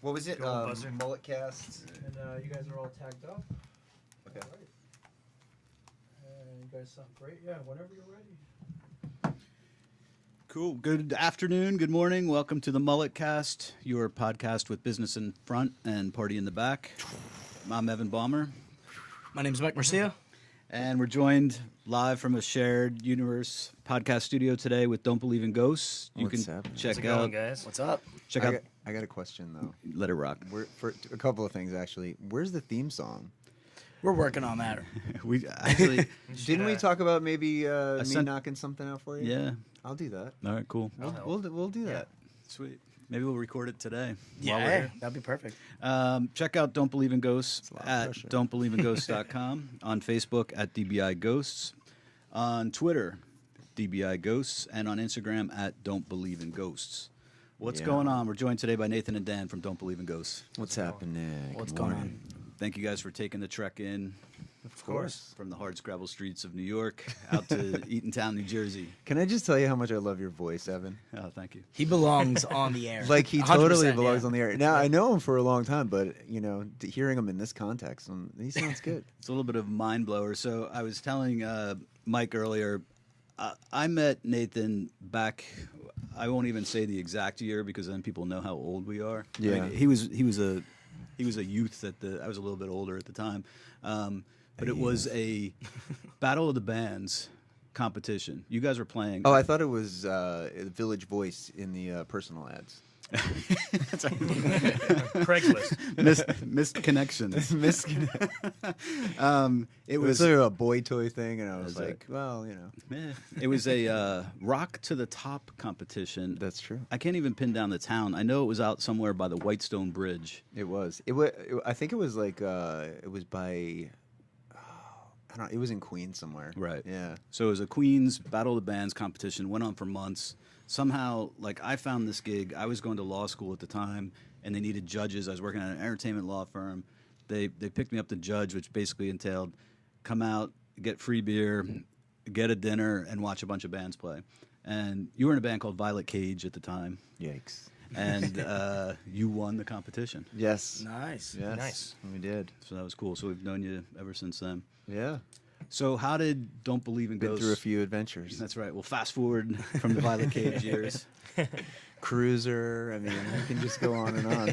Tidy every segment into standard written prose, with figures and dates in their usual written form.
What was it? MulletCast. And you guys are all tagged up. Okay. All right. And you guys sound great. Yeah, whenever you're ready. Cool. Good afternoon. Good morning. Welcome to the MulletCast, your podcast with business in front and party in the back. I'm Evan Balmer. My name's Mike Marcia. And we're joined live from a shared universe podcast studio today with Don't Believe in Ghosts. You What's can happening? check How's it out. going, guys? What's up? Check out. I got a question though. Let it rock. For a couple of things actually. Where's the theme song? We're working on that. We actually. Didn't we talk about maybe me sent- knocking something out for you? Yeah. I'll do that. All right. Cool. We'll do that. Sweet. Maybe we'll record it today. Yeah, while we're here. that'd be perfect. Check out Don't Believe in Ghosts It's a lot of at pressure. don'tbelieveinghosts.com, on Facebook at DBI Ghosts, on Twitter, DBI Ghosts, and on Instagram at Don't Believe in Ghosts. What's Yeah. going on? We're joined today by Nathan and Dan from Don't Believe in Ghosts. What's happening? What's Good going morning. Thank you guys for taking the trek in. Of course. From the hardscrabble streets of New York out to Eatontown, New Jersey. Can I just tell you how much I love your voice, Evan? Oh, thank you. He belongs on the air. Like he 100%, totally belongs yeah. on the air. Now I know him for a long time, but hearing him in this context, he sounds good. It's a little bit of mind blower. So I was telling Mike earlier, I met Nathan back. I won't even say the exact year because then people know how old we are. Yeah. I mean, he was a youth I was a little bit older at the time, but it was a Battle of the Bands competition. You guys were playing. Oh, I thought it was Village Voice in the personal ads. Craigslist. Missed connections. It was sort of a boy toy thing, and I was Is it? like, well, It was a rock to the top competition. that's true. I can't even pin down the town. I know it was out somewhere by the Whitestone Bridge. It was. I think it was like it was by. I don't know. It was in Queens somewhere. Right. Yeah. So it was a Queens Battle of the Bands competition. Went on for months. Somehow, I found this gig. I was going to law school at the time, and they needed judges. I was working at an entertainment law firm. They picked me up to judge, which basically entailed come out, get free beer, get a dinner, and watch a bunch of bands play. And you were in a band called Violet Cage at the time, Yikes. and you won the competition. Yes. Nice. Yes. Nice. We did. So that was cool. So we've known you ever since then. Yeah. So how did Don't Believe in Been Ghosts? through a few adventures. That's right. Well, fast forward from the Violet Cage years. Cruiser. I mean, you can just go on and on.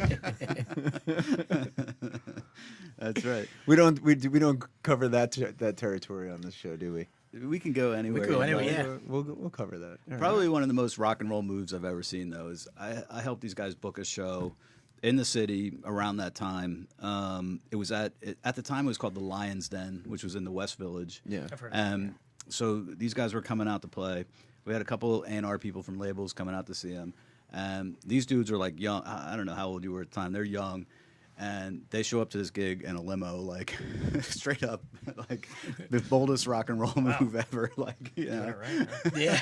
That's right. We don't cover that territory on this show, do we? We can go anywhere. We can go anywhere, Like, yeah. We'll cover that. All right. Probably one of the most rock and roll moves I've ever seen, though, is I helped these guys book a show in the city around that time. It was at the time it was called the Lion's Den, which was in the West Village. Yeah. I've heard of that. So these guys were coming out to play. We had a couple A&R people from labels coming out to see them. And these dudes are like young. I don't know how old you were at the time. They're young. And they show up to this gig in a limo, like straight up, like the boldest rock and roll move ever. Like, Yeah, right. Yeah.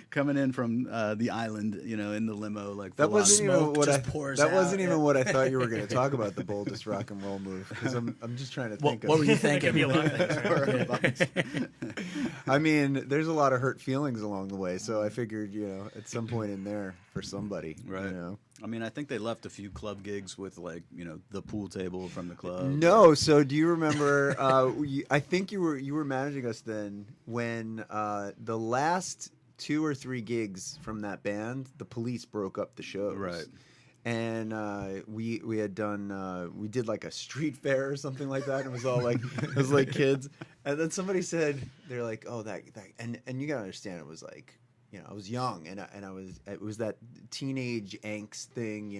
coming in from the island, in the limo, like That full on wasn't even Smoke what just pours That out, wasn't even yeah. what I thought you were going to talk about. The boldest rock and roll move, because I'm just trying to think. What were you There could be a lot of thinking? things. I mean, there's a lot of hurt feelings along the way, so I figured, at some point in there for somebody, Right. I mean, I think they left a few club gigs with the pool table from the club. No, so do you remember? I think you were managing us then when the last 2 or 3 gigs from that band, the police broke up the shows. Right. And we had done we did like a street fair or something like that. And it was all like it was like kids. And then somebody said they're like, oh that and you gotta understand it was like I was young and it was that teenage angst thing,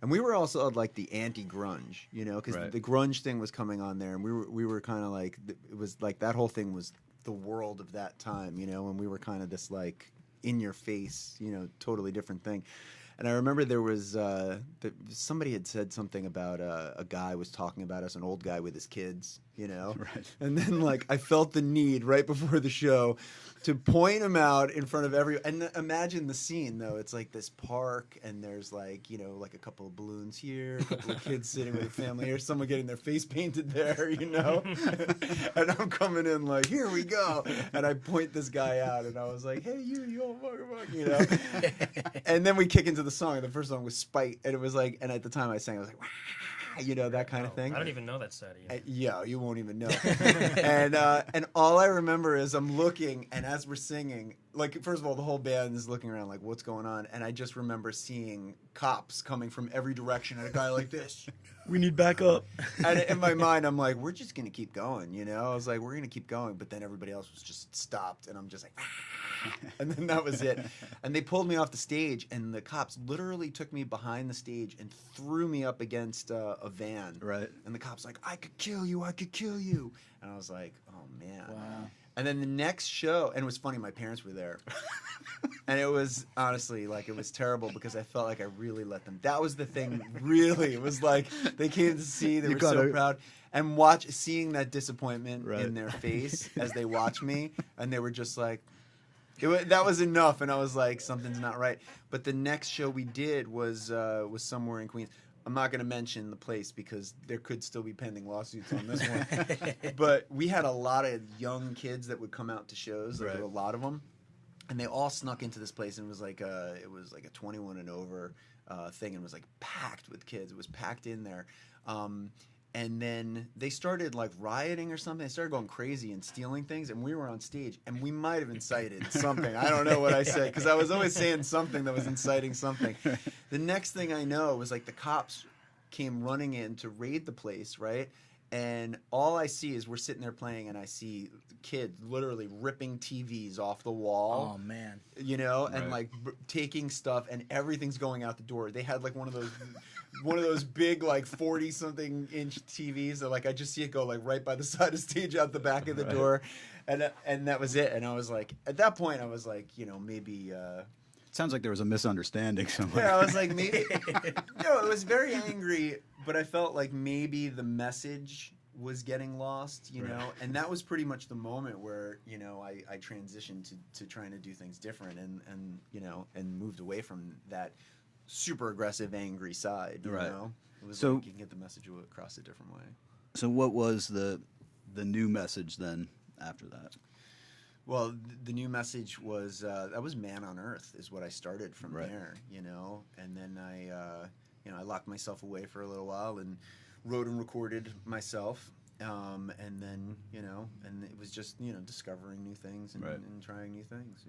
And we were also like the anti-grunge, because Right. the grunge thing was coming on there, and we were kind of like it was like that whole thing was the world of that time, and we were kind of this like in your face, totally different thing. And I remember there was somebody had said something about a guy was talking about us, an old guy with his kids, Right. And then I felt the need right before the show to point him out in front of and imagine the scene though. It's like this park, and there's like a couple of balloons here, a couple of kids sitting with a family here, someone getting their face painted there, and I'm coming in like, here we go, and I point this guy out, and I was like, hey, you old fucker, and then we kick into of the song. The first song was Spite, and it was like, and at the time I sang, I was like, "Wah," that kind of thing. I don't even know that side of you. Yeah, you won't even know. and all I remember is I'm looking, and as we're singing, like, first of all, the whole band is looking around like, what's going on? And I just remember seeing cops coming from every direction at a guy like this. We need backup. And in my mind, I'm like, we're just going to keep going, I was like, we're going to keep going. But then everybody else was just stopped, and I'm just like, and then that was it. And they pulled me off the stage, and the cops literally took me behind the stage and threw me up against a van. Right. And the cop's like, I could kill you. And I was like, oh, man. Wow. And then the next show, and it was funny, my parents were there. And it was, honestly, like, it was terrible because I felt like I really let them. That was the thing, really. It was like, they came to see, they were so proud. And seeing that disappointment in their face as they watched me, and they were just like, that was enough. And I was like, something's not right. But the next show we did was somewhere in Queens. I'm not going to mention the place because there could still be pending lawsuits on this one. But we had a lot of young kids that would come out to shows. There were a lot of them, and they all snuck into this place. And it was like a 21 and over thing, and it was like packed with kids. It was packed in there. And then they started like rioting or something. They started going crazy and stealing things. And we were on stage, and we might have incited something. I don't know what I said because I was always saying something that was inciting something. The next thing I know was like the cops came running in to raid the place, right? And all I see is we're sitting there playing, and I see kids literally ripping TVs off the wall. Oh man! And like taking stuff, and everything's going out the door. They had like one of those big like 40-something inch TVs that like I just see it go like right by the side of the stage out the back of the door, and that was it. And I was like, at that point, I was like, maybe. Sounds like there was a misunderstanding somewhere. Yeah, I was like, maybe. No, it was very angry, but I felt like maybe the message was getting lost, and that was pretty much the moment where, I transitioned to trying to do things different and moved away from that super aggressive, angry side, you know? It was like you can get the message across a different way. So what was the new message then after that? Well, the new message was that was Man on Earth is what I started from there, and then I locked myself away for a little while and wrote and recorded myself, and then and it was just discovering new things and trying new things,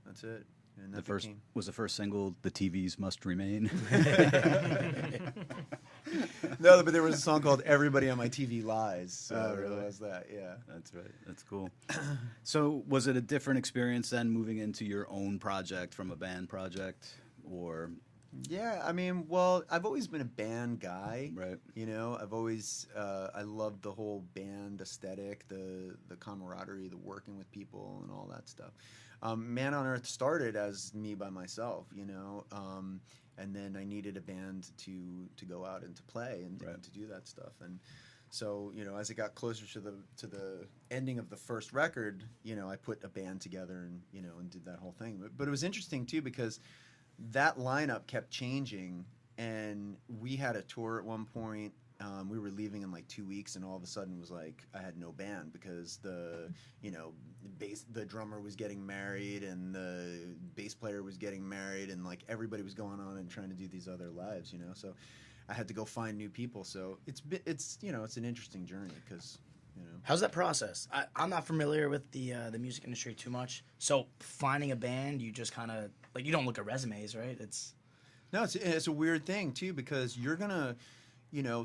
that's it. And that was the first single "The TVs Must Remain." No, but there was a song called "Everybody on My TV Lies." So really? It was that, yeah. That's right. That's cool. So, was it a different experience then, moving into your own project from a band project, or? Yeah, I mean, well, I've always been a band guy. Right. I've always I loved the whole band aesthetic, the camaraderie, the working with people, and all that stuff. Man on Earth started as me by myself, and then I needed a band to go out and to play and to do that stuff. And so, as it got closer to the ending of the first record, I put a band together and and did that whole thing. But it was interesting too because that lineup kept changing, and we had a tour at one point. We were leaving in like 2 weeks, and all of a sudden it was like I had no band because the drummer was getting married, and the bass player was getting married, and like everybody was going on and trying to do these other lives, So I had to go find new people. So it's an interesting journey because. How's that process? I'm not familiar with the music industry too much. So finding a band, you just kind of like you don't look at resumes, right? It's a weird thing too because you're gonna.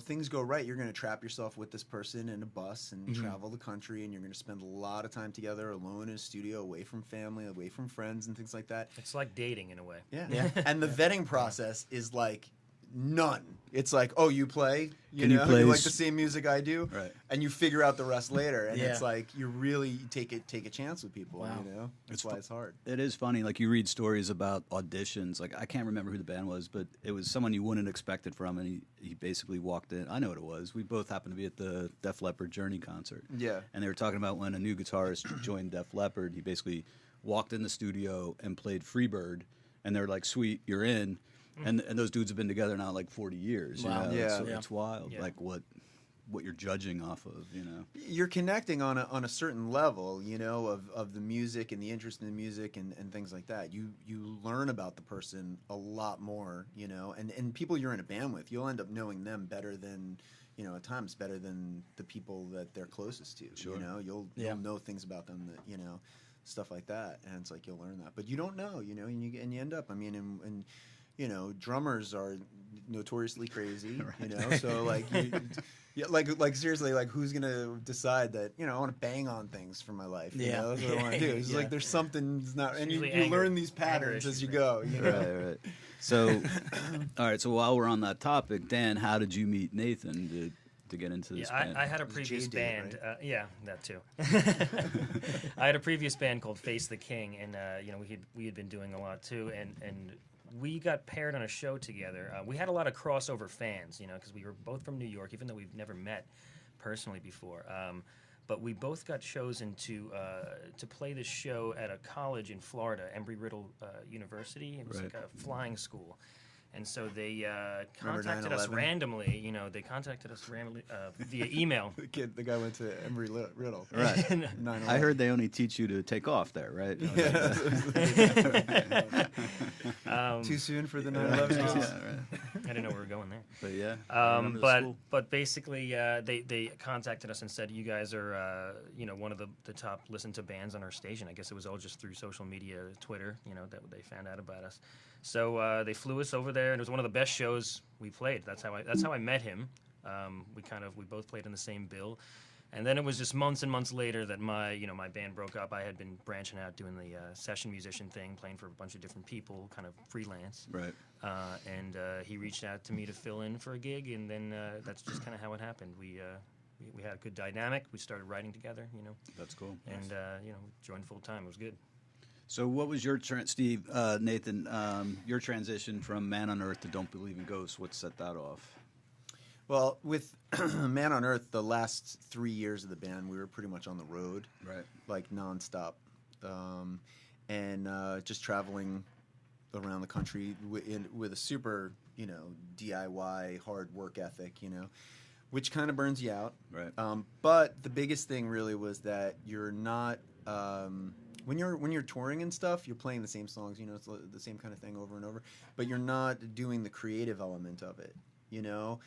Things go right, you're going to trap yourself with this person in a bus and travel the country, and you're going to spend a lot of time together alone in a studio, away from family, away from friends, and things like that. It's like dating in a way. Yeah. And the vetting process is like none. It's like, oh, you play? You like the same music I do? Right. And you figure out the rest later. And it's like you really take a chance with people, Wow. That's why it's hard. It is funny. Like you read stories about auditions. Like I can't remember who the band was, but it was someone you wouldn't expect it from, and he basically walked in. I know what it was. We both happened to be at the Def Leppard Journey concert. Yeah. And they were talking about when a new guitarist joined Def Leppard, he basically walked in the studio and played Freebird, and they're like, "Sweet, you're in." And those dudes have been together now like 40 years. Wow. You know? Yeah. It's wild. Yeah. Like what what you're judging off of, you know. You're connecting on a certain level, you know, of the music and the interest in the music and things like that. You learn about the person a lot more, you know, and people you're in a band with, you'll end up knowing them better than, you know, at times better than the people that they're closest to. Sure. You know, you'll know things about them that, you know, stuff like that, and it's like you'll learn that, but you don't know, you know, and you end up. I mean, and you know, drummers are notoriously crazy, you know, so like, like seriously, like who's gonna decide that, you know, I want to bang on things for my life? You know, that's what I want to do. It's like there's something that's not, and you learn these patterns as you go. You know? Right. So, all right. So while we're on that topic, Dan, how did you meet Nathan to get into this band? I had a previous band. Right? Yeah, that too. I had a previous band called Face the King, and you know, we had been doing a lot too, and we got paired on a show together. We had a lot of crossover fans, you know, because we were both from New York, even though we've never met personally before. But we both got chosen to play this show at a college in Florida, Embry-Riddle University. It was like a flying school. And so they contacted us randomly. You know, they contacted us randomly via email. The guy went to Embry-Riddle. Right. I heard they only teach you to take off there, right? Too soon for the 9/11. I didn't know we were going there. But yeah. But basically, they contacted us and said, you guys are you know, one of the top listened to bands on our station. I guess it was all just through social media, Twitter, you know, that they found out about us. So they flew us over there, and it was one of the best shows we played. That's how I met him. We both played in the same bill, and then it was just months and months later that my band broke up. I had been branching out doing the session musician thing, playing for a bunch of different people, kind of freelance. Right. And he reached out to me to fill in for a gig, and then that's just kind of how it happened. We had a good dynamic. We started writing together. You know. That's cool. And you know, joined full time. It was good. So what was your Nathan, your transition from Man on Earth to Don't Believe in Ghosts? What set that off? Well, with Man on Earth, the last 3 years of the band, we were pretty much on the road, right? Like nonstop, and just traveling around the country with a super, you know, DIY hard work ethic, you know, which kind of burns you out, right? But the biggest thing really was that you're not. When you're touring and stuff, you're playing the same songs, you know, it's the same kind of thing over and over, but you're not doing the creative element of it, you know,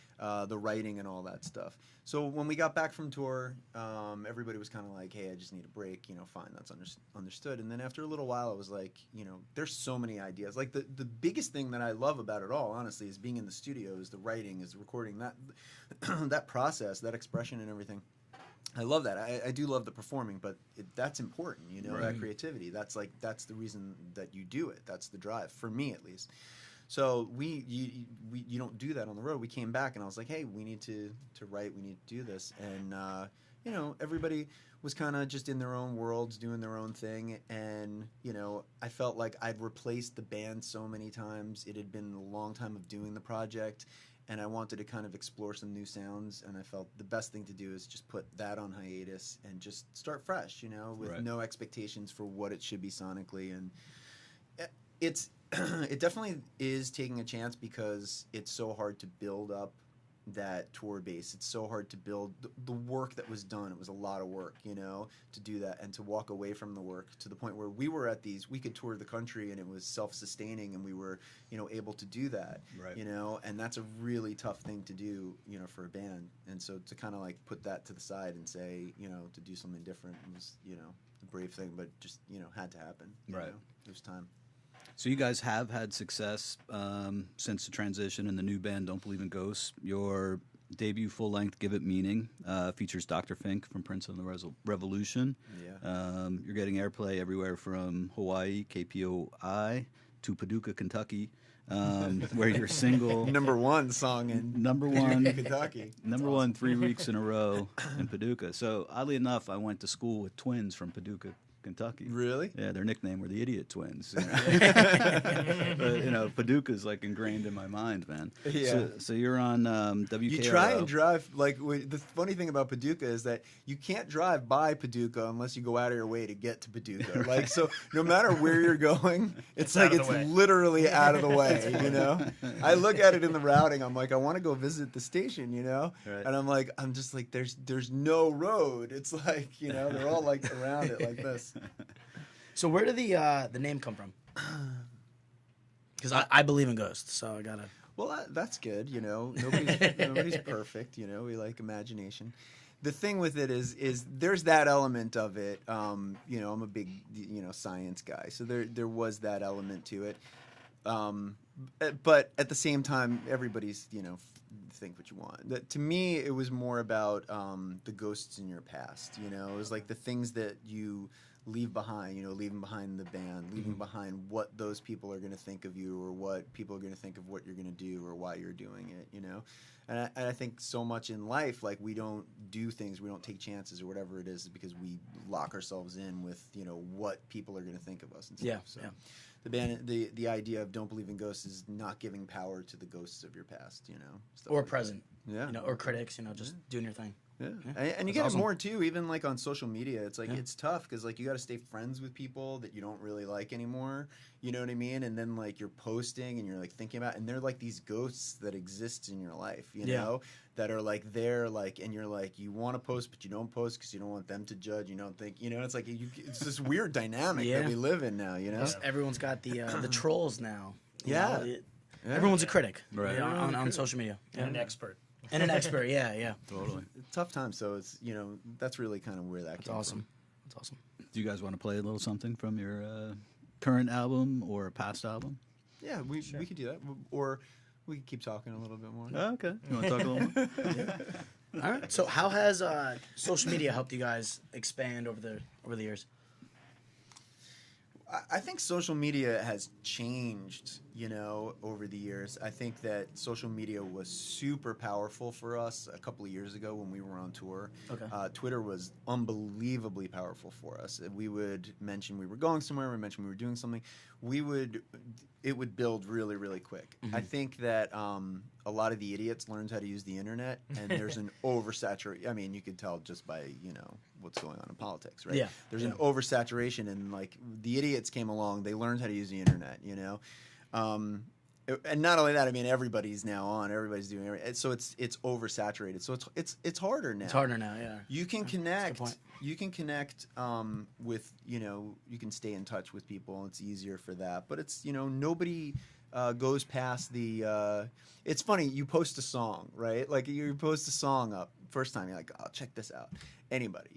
the writing and all that stuff. So when we got back from tour, everybody was kind of like, hey, I just need a break, you know, fine, that's understood. And then after a little while, I was like, you know, there's so many ideas. Like the biggest thing that I love about it all, honestly, is being in the studio, is the writing, is recording, that process, that expression and everything. I love that. I do love the performing, but that's important, you know, right. That creativity. That's the reason that you do it. That's the drive, for me at least. So you don't do that on the road. We came back and I was like, hey, we need to write. We need to do this. And, you know, everybody was kind of just in their own worlds, doing their own thing. And, you know, I felt like I'd replaced the band so many times. It had been a long time of doing the project. And I wanted to kind of explore some new sounds, and I felt the best thing to do is just put that on hiatus and just start fresh, you know, with no expectations for what it should be sonically. And it definitely is taking a chance because it's so hard to build up that tour base. It's so hard to build the work that was done. It was a lot of work, you know, to do that and to walk away from the work to the point where we could tour the country and it was self-sustaining and we were, you know, able to do that, you know, and that's a really tough thing to do, you know, for a band. And so to kind of like put that to the side and say, you know, to do something different was, you know, a brave thing, but just, you know, had to happen. You know? It was time. So you guys have had success since the transition in the new band Don't Believe in Ghosts. Your debut full-length Give It Meaning features Dr. Fink from Prince and the Revolution. Yeah. You're getting airplay everywhere from Hawaii, KPOI, to Paducah, Kentucky, where your single... Number one song in Kentucky. Number one 3 weeks in a row in Paducah. So oddly enough, I went to school with twins from Paducah, Kentucky. Really? Yeah, their nickname were the Idiot Twins. But, Paducah's like ingrained in my mind, man. Yeah. So you're on WKRO. You try and drive, like, the funny thing about Paducah is that you can't drive by Paducah unless you go out of your way to get to Paducah. Like, so no matter where you're going, it's like out of the it's way. literally out of the way, you know? I look at it in the routing, I'm like, I want to go visit the station, you know? Right. And I'm just like, there's no road. It's like, you know, they're all like around it like this. So where did the name come from? Because I believe in ghosts, so I gotta. Well, that's good. You know, nobody's perfect. You know, we like imagination. The thing with it is there's that element of it. You know, I'm a big science guy, so there was that element to it. But at the same time, everybody's think what you want. To me, it was more about the ghosts in your past. You know, it was like the things that you leave behind, leaving behind the band, leaving behind what those people are going to think of you, or what people are going to think of what you're going to do or why you're doing it, And I think so much in life, like, we don't do things, we don't take chances or whatever it is because we lock ourselves in with, what people are going to think of us and stuff. Yeah, So yeah. the band, the idea of don't believe in ghosts is not giving power to the ghosts of your past, stuff Or like present. that. Yeah. Or critics, just doing your thing. Yeah. Yeah, And you that's get awesome. it more too, even like on social media. It's like, Yeah. it's tough because like you got to stay friends with people that you don't really like anymore. You know what I mean? And then like you're posting and you're like thinking about, and they're like these ghosts that exist in your life, Yeah. that are like there, like, and you're like, you want to post, but you don't post because you don't want them to judge. You don't think, it's like, it's this weird dynamic Yeah. that we live in now, Everyone's got the trolls now. you Yeah. know? Yeah. Everyone's a critic, Right. on social media. And an expert. And an expert, yeah. Totally. Tough time. So it's, that's really kind of where that That's came awesome. from. That's awesome. Do you guys want to play a little something from your current album or past album? Yeah, we could do that. Or we could keep talking a little bit more. Oh, okay. You want to talk a little more? All right. So how has social media helped you guys expand over the years? I think social media has changed, over the years. I think that social media was super powerful for us a couple of years ago when we were on tour. Okay. Twitter was unbelievably powerful for us. We would mention we were going somewhere, we mentioned we were doing something. It would build really, really quick. I think that a lot of the idiots learned how to use the internet, and there's an oversaturation. I mean, you could tell just by, what's going on in politics, right? Yeah. There's an oversaturation, and like the idiots came along, they learned how to use the internet, and not only that, I mean, everybody's now on, everybody's doing everything. So it's oversaturated. So it's harder now. It's harder now, yeah. You can That's a good connect. point. You can connect with, you can stay in touch with people. It's easier for that. But it's, nobody goes past the. It's funny. You post a song, right? Like you post a song up first time. You're like, oh, check this out. Anybody,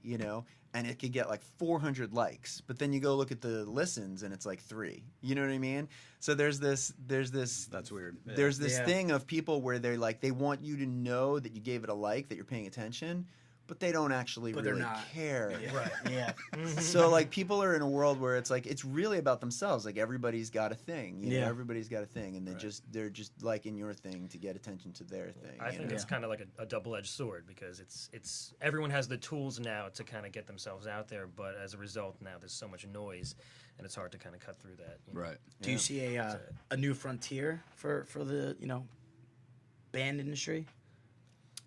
and it could get like 400 likes. But then you go look at the listens, and it's like 3. You know what I mean? So there's this. That's weird. Yeah. There's this Yeah. thing of people where they're like, they want you to know that you gave it a like, that you're paying attention, but they don't actually But they're really not. care. Right. Yeah. So like people are in a world where it's like it's really about themselves. Like everybody's got a thing, Yeah. everybody's got a thing, and Right. they're just liking your thing to get attention to their thing. I think it's kind of like a double-edged sword because it's everyone has the tools now to kind of get themselves out there, but as a result now there's so much noise and it's hard to kind of cut through that. Right. Do you see a new frontier for the band industry?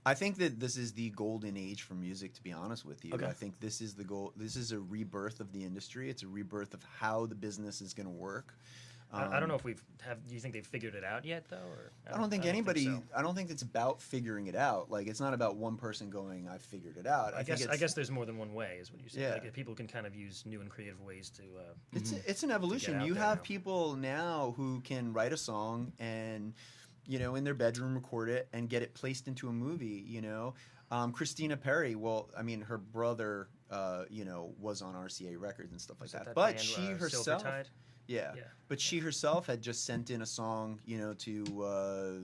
I think that this is the golden age for music, to be honest with you. Okay. I think this is the goal. This is a rebirth of the industry. It's a rebirth of how the business is going to work. I don't know if do you think they've figured it out yet though? Or I don't think anybody. so. I don't think it's about figuring it out. Like it's not about one person going, "I figured it out." I think guess there's more than one way, is what you said. Yeah. Like, people can kind of use new and creative ways to. it's an evolution. out You there have now. people now who can write a song and, in their bedroom record it and get it placed into a movie. Christina Perri. Well, I mean, her brother, was on RCA Records and stuff like Was it that. But band, she herself. Silvertide? Yeah. Yeah. But she herself had just sent in a song, to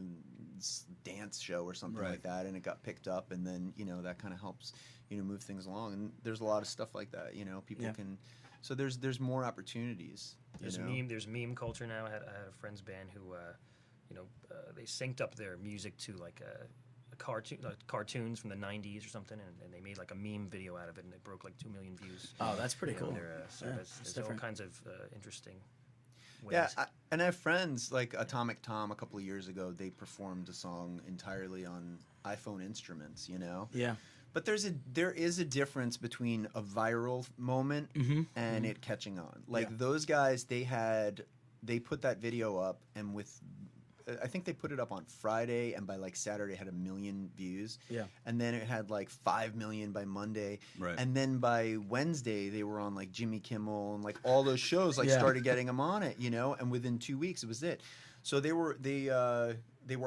dance show or something Right. like that, and it got picked up, and then that kind of helps, move things along. And there's a lot of stuff like that, people Yeah. can. So there's more opportunities. There's meme culture now. I had a friend's band who, they synced up their music to like a cartoons from the '90s or something, and they made like a meme video out of it, and it broke like 2 million views. Oh, that's pretty cool. So Yeah, there's all different. kinds of interesting ways. Yeah, and I have friends like Atomic Tom a couple of years ago. They performed a song entirely on iPhone instruments, you know. Yeah. But there is a difference between a viral moment and it catching on. Like those guys, they put that video up, and I think they put it up on Friday, and by like Saturday it had 1 million views. Yeah. And then it had like 5 million by Monday. Right. And then by Wednesday they were on like Jimmy Kimmel and like all those shows like Yeah. started getting them on it, you know. And within 2 weeks it was it. So they were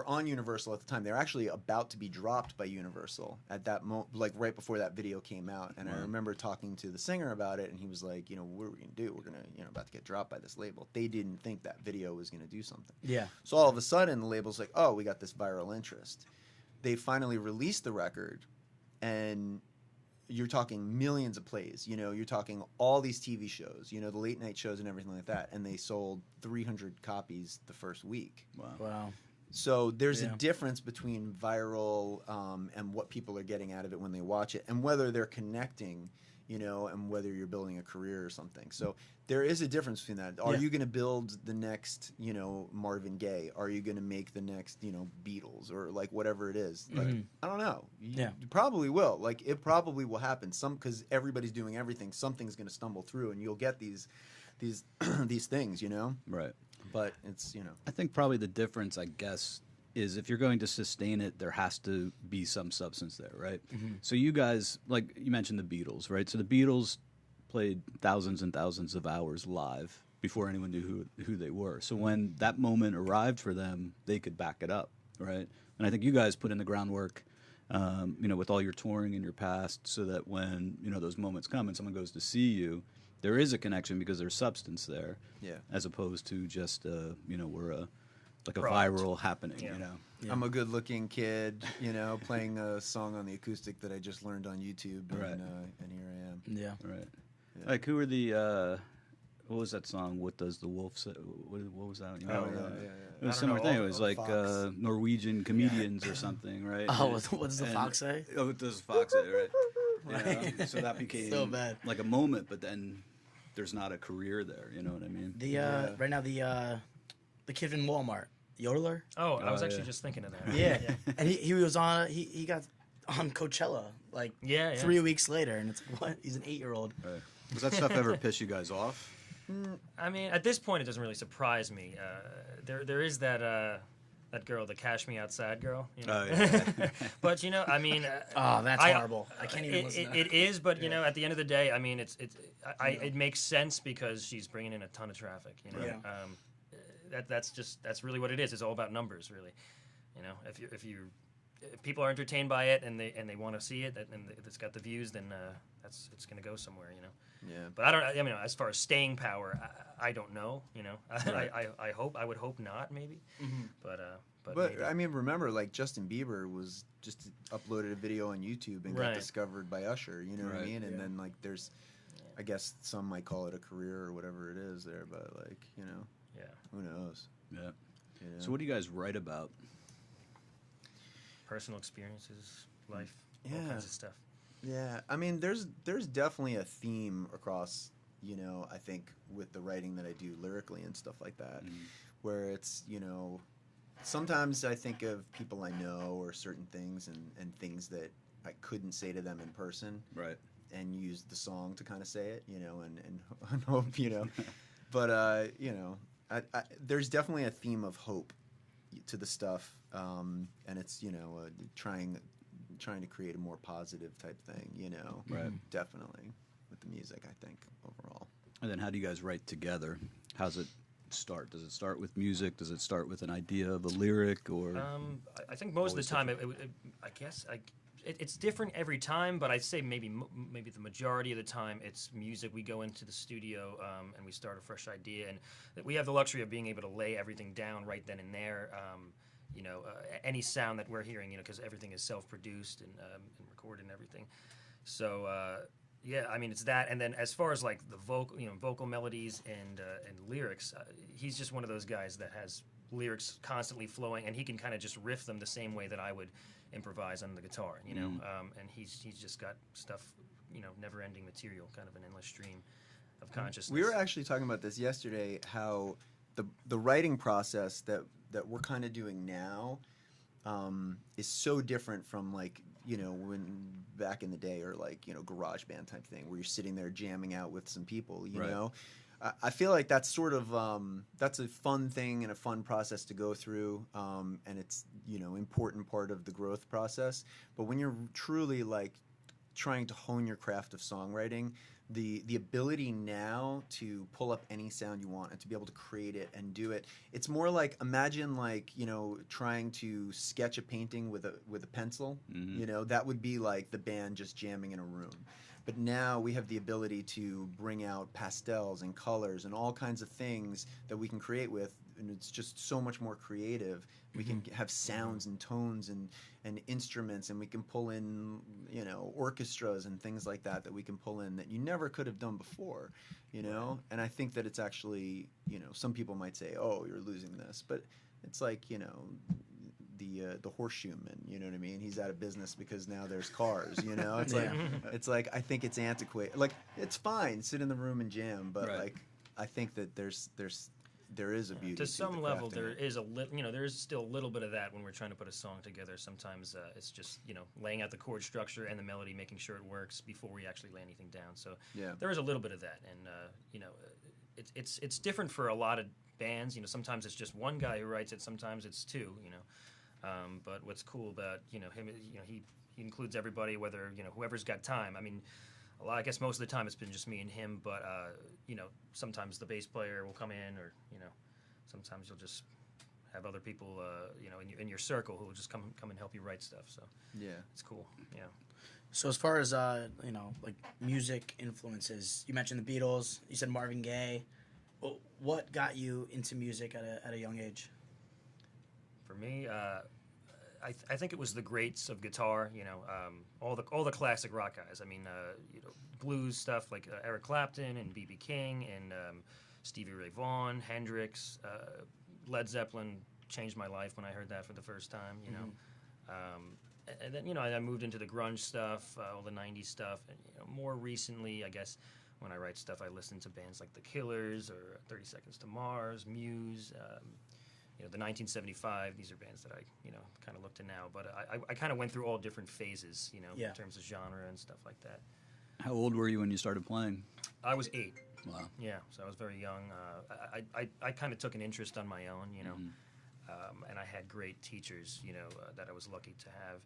on Universal at the time. They were actually about to be dropped by Universal at that moment, like right before that video came out. And I remember talking to the singer about it, and he was like, you know, what are we gonna do? We're gonna, you know, about to get dropped by this label. They didn't think that video was gonna do something. Yeah. So all of a sudden, the label's like, oh, we got this viral interest. They finally released the record, and you're talking millions of plays. You know, you're talking all these TV shows, you know, the late night shows and everything like that. And they sold 300 copies the first week. Wow. So there's a Yeah. difference between viral and what people are getting out of it when they watch it, and whether they're connecting, you know, and whether you're building a career or something. So there is a difference between that. Are Yeah. you going to build the next, you know, Marvin Gaye? Are you going to make the next, you know, Beatles or like whatever it is? Like, I don't know. You probably will. Like it probably will happen. Because everybody's doing everything. Something's going to stumble through, and you'll get these these things, you know. Right. But it's, you know. I think probably the difference, I guess, is if you're going to sustain it, there has to be some substance there, right? So you guys, like you mentioned the Beatles, right? So the Beatles played thousands and thousands of hours live before anyone knew who they were. So when that moment arrived for them, they could back it up, right? And I think you guys put in the groundwork, you know, with all your touring in your past, so that when, you know, those moments come and someone goes to see you, there is a connection because there's substance there, as opposed to just, you know, we're a viral happening, you know. I'm a good-looking kid, you know, playing a song on the acoustic that I just learned on YouTube, and here I am. Yeah. Right. Like, who are the? What was that song? What does the wolf say? What was that? You know, it was a similar thing. It was like Norwegian comedians or something, right? Oh, what does the fox say? Oh, what does the fox say? Right. Yeah, so that became So bad. like a moment, but then there's not a career there. You know what I mean? The right now the kid in Walmart, Yodeler. Oh, I was Oh, actually yeah. just thinking of that. Yeah. And he was on he got on Coachella like 3 weeks later, and it's what, he's an 8-year-old. Right. Does that stuff ever piss you guys off? I mean, at this point, it doesn't really surprise me. There is that girl, the Cash Me Outside girl. You know? Oh, yeah. But you know, I mean, That's horrible. I can't even listen to that. It is, but you know, at the end of the day, I mean, it makes sense because she's bringing in a ton of traffic. You know, that's really what it is. It's all about numbers, really. You know, if people are entertained by it and they want to see it and it's got the views, then it's going to go somewhere. You know. Yeah. But I mean, as far as staying power, I don't know. You know, Right. I would hope not, maybe. But But maybe. I mean, remember, like Justin Bieber was just uploaded a video on YouTube and got Right. discovered by Usher. You know what I Right. mean? And then like there's, I guess some might call it a career or whatever it is there, but like, you know, who knows? Yeah. You know? So what do you guys write about? Personal experiences, life, all Yeah. kinds of stuff. Yeah, I mean, there's definitely a theme across, you know, I think with the writing that I do lyrically and stuff like that, where it's, you know, sometimes I think of people I know or certain things and things that I couldn't say to them in person, Right. and use the song to kind of say it, you know, and hope, you know, but you know, there's definitely a theme of hope to the stuff, and it's, you know, trying to create a more positive type thing, you know. Right. Definitely with the music, I think, overall. And then how do you guys write together? How's it start? Does it start with music? Does it start with an idea of a lyric? Or I think most of the Always time, I guess it's different every time, but I'd say maybe the majority of the time it's music. We go into the studio and we start a fresh idea, and we have the luxury of being able to lay everything down right then and there. You know, any sound that we're hearing, you know, because everything is self-produced and recorded and everything. So yeah, I mean, it's that. And then as far as like the vocal melodies and lyrics, he's just one of those guys that has lyrics constantly flowing, and he can kind of just riff them the same way that I would improvise on the guitar, you know. And he's just got stuff, you know, never-ending material, kind of an endless stream of consciousness. We were actually talking about this yesterday, how the writing process that we're kind of doing now is so different from, like, you know, when back in the day, or like, you know, garage band type thing where you're sitting there jamming out with some people, you know. I feel like that's sort of that's a fun thing and a fun process to go through, and it's, you know, important part of the growth process. But when you're truly like trying to hone your craft of songwriting, the ability now to pull up any sound you want and to be able to create it and do it, it's more like, imagine, like, you know, trying to sketch a painting with a pencil. You know, that would be like the band just jamming in a room. But now we have the ability to bring out pastels and colors and all kinds of things that we can create with, and it's just so much more creative. We can have sounds and tones and instruments, and we can pull in, you know, orchestras and things like that we can pull in that you never could have done before, you know? And I think that it's actually, you know, some people might say, oh, you're losing this, but it's like, you know, the horseshoeman, you know what I mean? He's out of business because now there's cars, you know? It's like I think it's antiquated. Like, it's fine, sit in the room and jam, but like, I think that there is a beauty to some the level. crafting. There is there is still a little bit of that when we're trying to put a song together. Sometimes it's just, you know, laying out the chord structure and the melody, making sure it works before we actually lay anything down. So there is a little bit of that, and you know, it's different for a lot of bands. You know, sometimes it's just one guy who writes it, sometimes it's two, you know. But what's cool about, you know, him, you know, he includes everybody, whether, you know, whoever's got time. I mean, I guess most of the time it's been just me and him, but you know, sometimes the bass player will come in, or, you know, sometimes you'll just have other people, you know, in your circle who will just come and help you write stuff. So it's cool. Yeah. So as far as you know, like music influences, you mentioned the Beatles. You said Marvin Gaye. Well, what got you into music at a young age? For me, I think it was the greats of guitar. You know, all the classic rock guys. I mean, you know, blues stuff like Eric Clapton and B.B. King and Stevie Ray Vaughan, Hendrix, Led Zeppelin changed my life when I heard that for the first time. You know, and then, you know, I moved into the grunge stuff, all the '90s stuff, and, you know, more recently, I guess, when I write stuff, I listen to bands like The Killers or 30 Seconds to Mars, Muse. You know, the 1975, these are bands that I, you know, kind of look to now. But I kind of went through all different phases, you know, in terms of genre and stuff like that. How old were you when you started playing? I was 8. Wow. Yeah, so I was very young. I kind of took an interest on my own, you know, and I had great teachers, you know, that I was lucky to have.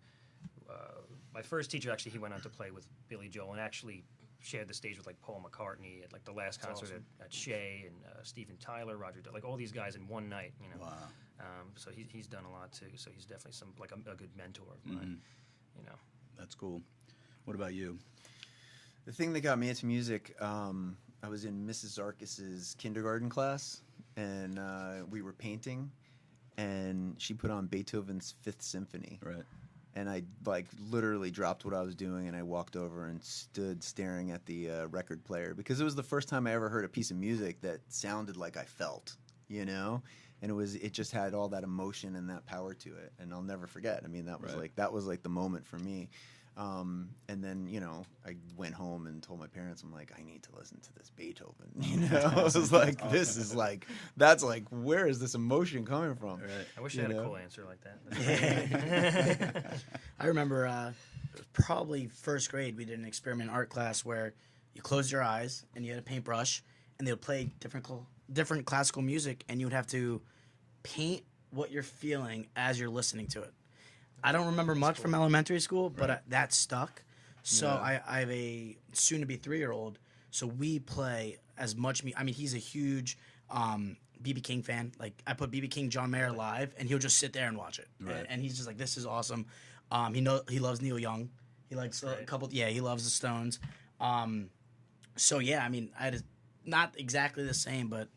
My first teacher, actually, he went on to play with Billy Joel and actually shared the stage with, like, Paul McCartney at, like, the last concert at Shea, and Steven Tyler, Roger, like, all these guys in one night, you know. Wow. So he's done a lot too. So he's definitely a good mentor of mine, you know. That's cool. What about you? The thing that got me into music, I was in Mrs. Zarkis's kindergarten class, and we were painting, and she put on Beethoven's Fifth Symphony. Right. And I, like, literally dropped what I was doing, and I walked over and stood staring at the record player, because it was the first time I ever heard a piece of music that sounded like I felt, you know? And it just had all that emotion and that power to it, and I'll never forget. I mean, that was like the moment for me. And then, you know, I went home and told my parents, I'm like, I need to listen to this Beethoven. You know, I was like, this is like, that's like, where is this emotion coming from? Right. I wish I had a cool answer like that. I remember it was probably first grade. We did an experiment art class where you closed your eyes and you had a paintbrush, and they would play different classical music, and you would have to paint what you're feeling as you're listening to it. I don't remember much from elementary school, but that stuck. So I have a soon-to-be 3-year-old, so we play as much. I mean, he's a huge B.B. King fan. Like, I put B.B. King, John Mayer live, and he'll just sit there and watch it. Right. And he's just like, this is awesome. He loves Neil Young. He likes a couple. Yeah, he loves the Stones. So yeah, I mean, not exactly the same, but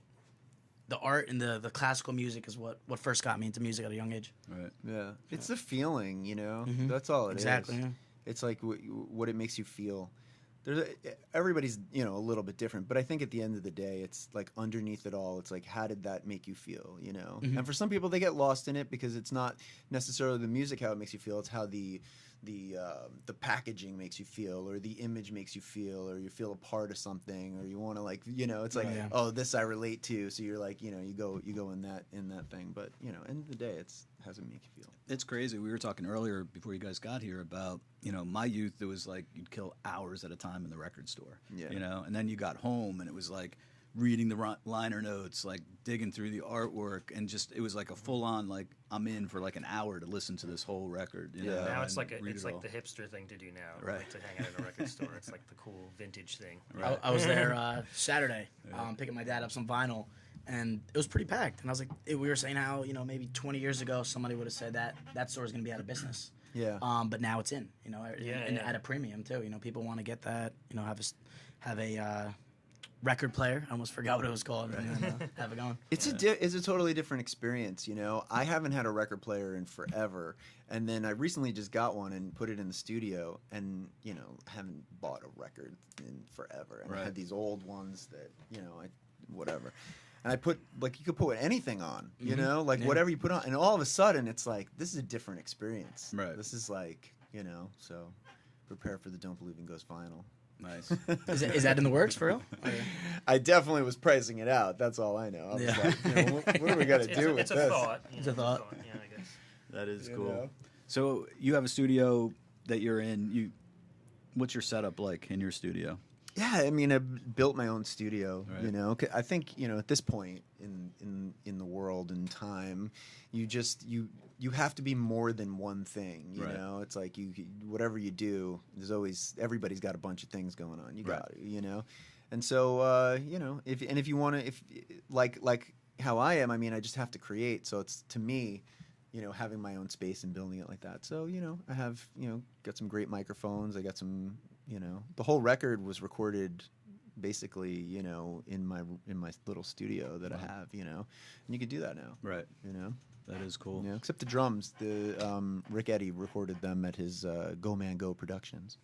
the art and the classical music is what first got me into music at a young age. Right. Yeah. It's the feeling, you know? That's all it is. Exactly. Yeah. It's like what it makes you feel. everybody's a little bit different, but I think at the end of the day, it's like underneath it all, it's like how did that make you feel, And for some people, they get lost in it because it's not necessarily the music how it makes you feel; it's how the packaging makes you feel, or the image makes you feel, or you feel a part of something, or you want to it's like oh, this I relate to, so you're like you go in that thing, but end of the day, it's how does it make you feel? It's crazy. We were talking earlier before you guys got here about, my youth, it was like you'd kill hours at a time in the record store. Yeah. And then you got home and it was like reading the liner notes, like digging through the artwork, and just it was like a full on like I'm in for like an hour to listen to this whole record. Yeah. Now it's like read it's it like all. the hipster thing to do now, Right. like to hang out in a record store. It's like the cool vintage thing. Right. I was there Saturday, picking my dad up some vinyl, and it was pretty packed. And I was like, we were saying how maybe 20 years ago somebody would have said that store is going to be out of business. Yeah. But now it's in. And yeah. at a premium too. People want to get that. Have a record player. I almost forgot what it was called. And then, have it going. It's a totally different experience, I haven't had a record player in forever, and then I recently just got one and put it in the studio, and haven't bought a record in forever, and I had these old ones that whatever, and I put you could put anything on, whatever you put on, and all of a sudden it's like this is a different experience. Right. This is like so prepare for the Don't Believe in Ghost vinyl. Nice. Is that in the works for real? I definitely was pricing it out. That's all I know. I was like, what are we gonna do with It's a this? thought. It's a thought. Yeah, I guess. That is You cool. know? So you have a studio that you're in. What's your setup like in your studio? Yeah, I mean, I built my own studio. Right. I think at this point in the world and time, you have to be more than one thing. You Right. know, it's like whatever you do, everybody's got a bunch of things going on. You got it, and so if you want to, like how I am, I mean, I just have to create. So it's to me, having my own space and building it like that. So I have got some great microphones. I got some. The whole record was recorded basically, in my little studio that I have, and you can do that now. Right. That is cool. Except the drums, Rick Eddy recorded them at his Go Man Go Productions.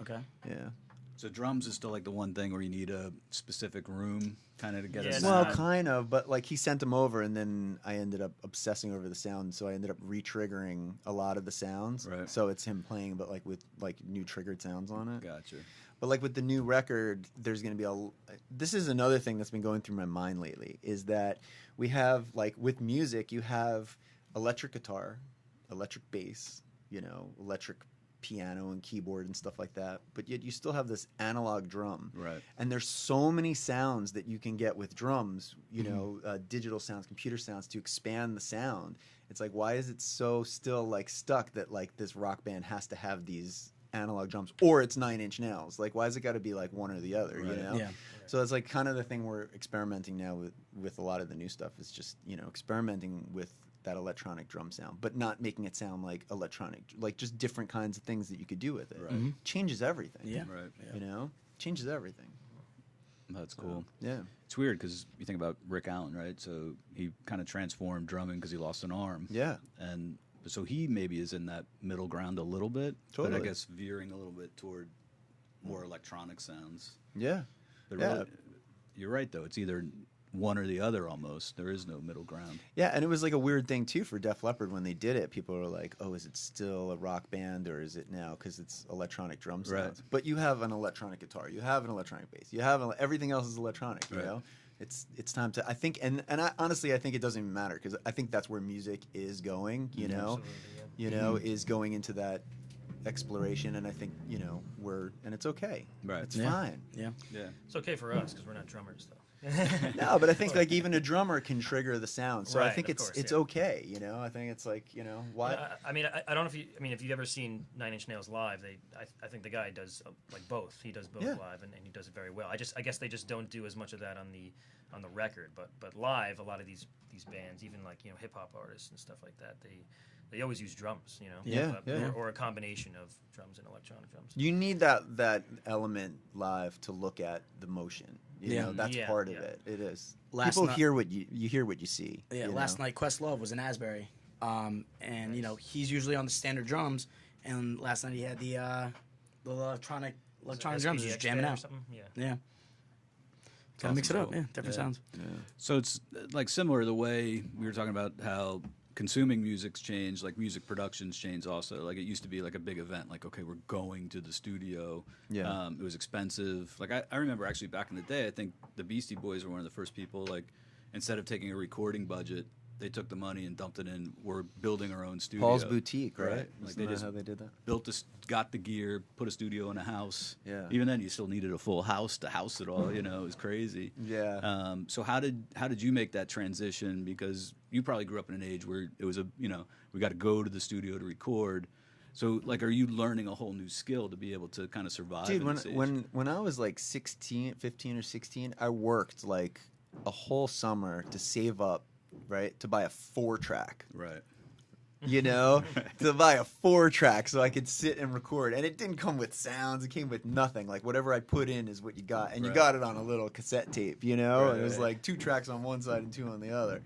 Okay. Yeah. So drums is still like the one thing where you need a specific room kind of to get Yeah, a it's Well, sound. kind of, but like he sent them over, and then I ended up obsessing over the sound, so I ended up re-triggering a lot of the sounds. Right. So it's him playing, but like with like new triggered sounds on it. Gotcha. But like with the new record, there's going to be this is another thing that's been going through my mind lately, is that we have, like with music, you have electric guitar, electric bass, electric piano and keyboard and stuff like that, but yet you still have this analog drum. Right. And there's so many sounds that you can get with drums, digital sounds, computer sounds, to expand the sound. It's like, why is it so still like stuck that like this rock band has to have these analog drums, or it's 9 Inch Nails? Like, why has it got to be like one or the other? Right. Yeah. So it's like kind of the thing we're experimenting now with a lot of the new stuff, is just experimenting with that electronic drum sound, but not making it sound like electronic, like just different kinds of things that you could do with it. Right. Mhm. Changes everything. Yeah. Right. Changes everything. That's cool. Yeah. It's weird because you think about Rick Allen, right? So he kind of transformed drumming because he lost an arm. Yeah. And so he maybe is in that middle ground a little bit, but Totally. I guess veering a little bit toward more electronic sounds. Yeah. But Yeah. really, you're right, though. It's either one or the other almost. There is no middle ground. Yeah, and it was like a weird thing too for Def Leppard when they did it. People were like, "Oh, is it still a rock band, or is it now because it's electronic drum sounds?" Right. But you have an electronic guitar, you have an electronic bass, you have everything else is electronic. You Right. know, it's time to. I think, and I honestly, I think it doesn't even matter, because I think that's where music is going. You know, Absolutely, is going into that exploration, and I think and it's okay. Right. It's Yeah. fine. Yeah. Yeah. It's okay for us because we're not drummers, though. No, but I think like even a drummer can trigger the sound, so I Right, think of it's course, it's yeah. okay. I think it's like why. Yeah, I mean, I don't know if you. I mean, if you've ever seen 9 Inch Nails live, I think the guy does like both. He does both Yeah. live, and he does it very well. I guess they just don't do as much of that on the record, but live, a lot of these bands, even like hip hop artists and stuff like that, they always use drums. Yeah, yeah. Or a combination of drums and electronic drums. You need that element live to look at the motion. That's Yeah, part of yeah. it. It is. Last People night- hear what you hear what you see. Yeah, last night Questlove was in Asbury, and he's usually on the standard drums, and last night he had the electronic electronic drums, just jamming or out. something? Yeah. Yeah. Gotta awesome. mix it up. Cool. Yeah, different Yeah. sounds. So it's like similar the way we were talking about how consuming music's changed, like music production's changed also. Like it used to be like a big event, like, okay, we're going to the studio. Yeah. It was expensive. Like I remember actually back in the day, I think the Beastie Boys were one of the first people, like instead of taking a recording budget, they took the money and dumped it in. We're building our own studio. Paul's Boutique, right? Like Isn't they that just how they did that? got the gear, put a studio in a house. Yeah. Even then, you still needed a full house to house it all. You know, it was crazy. Yeah. So how did you make that transition? Because you probably grew up in an age where it was we got to go to the studio to record. So like, are you learning a whole new skill to be able to kind of survive? Dude, in this age? when I was like 15 or 16, I worked like a whole summer to save up, right, to buy a 4-track. Right. You know, to buy a 4-track so I could sit and record. And it didn't come with sounds. It came with nothing. Like whatever I put in is what you got. And you Right. got it on a little cassette tape, you know? Right, and it was right. like 2 tracks on one side and 2 on the other.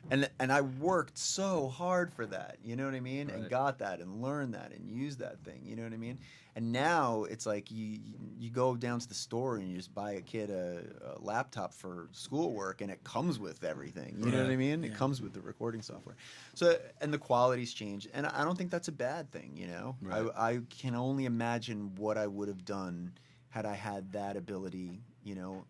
And I worked so hard for that, you know what I mean? And Right. got that and learned that and used that thing, you know what I mean? And now it's like you go down to the store and you just buy a kid a laptop for schoolwork and it comes with everything, you know what I mean? It comes with the recording software. So, and the quality's changed. And I don't think that's a bad thing, you know? Right. I can only imagine what I would have done had I had that ability. You know,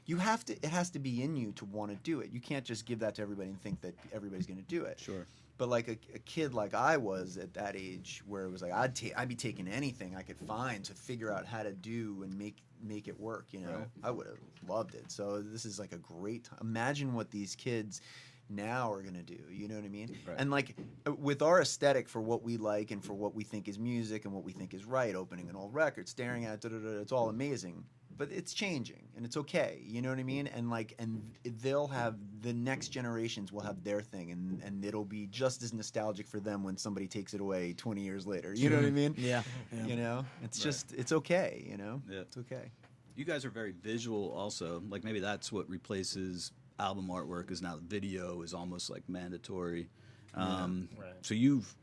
you have to. It has to be in you to want to do it. You can't just give that to everybody and think that everybody's going to do it. Sure. But like a kid like I was at that age, where it was like I'd be taking anything I could find to figure out how to do and make it work. You know, Right. I would have loved it. So this is like a great time. Imagine what these kids now are gonna do. You know what I mean? Right. And like with our aesthetic for what we like and for what we think is music and what we think is right, opening an old record, staring at it, it's all amazing. But it's changing and it's okay. You know what I mean? And they'll have, the next generations will have their thing and it'll be just as nostalgic for them when somebody takes it away 20 years later. You know what I mean? Yeah. You know, it's Right. just, it's okay. You know, Yeah. it's okay. You guys are very visual also. Like maybe that's what replaces album artwork, is now video is almost like mandatory. Right. So you've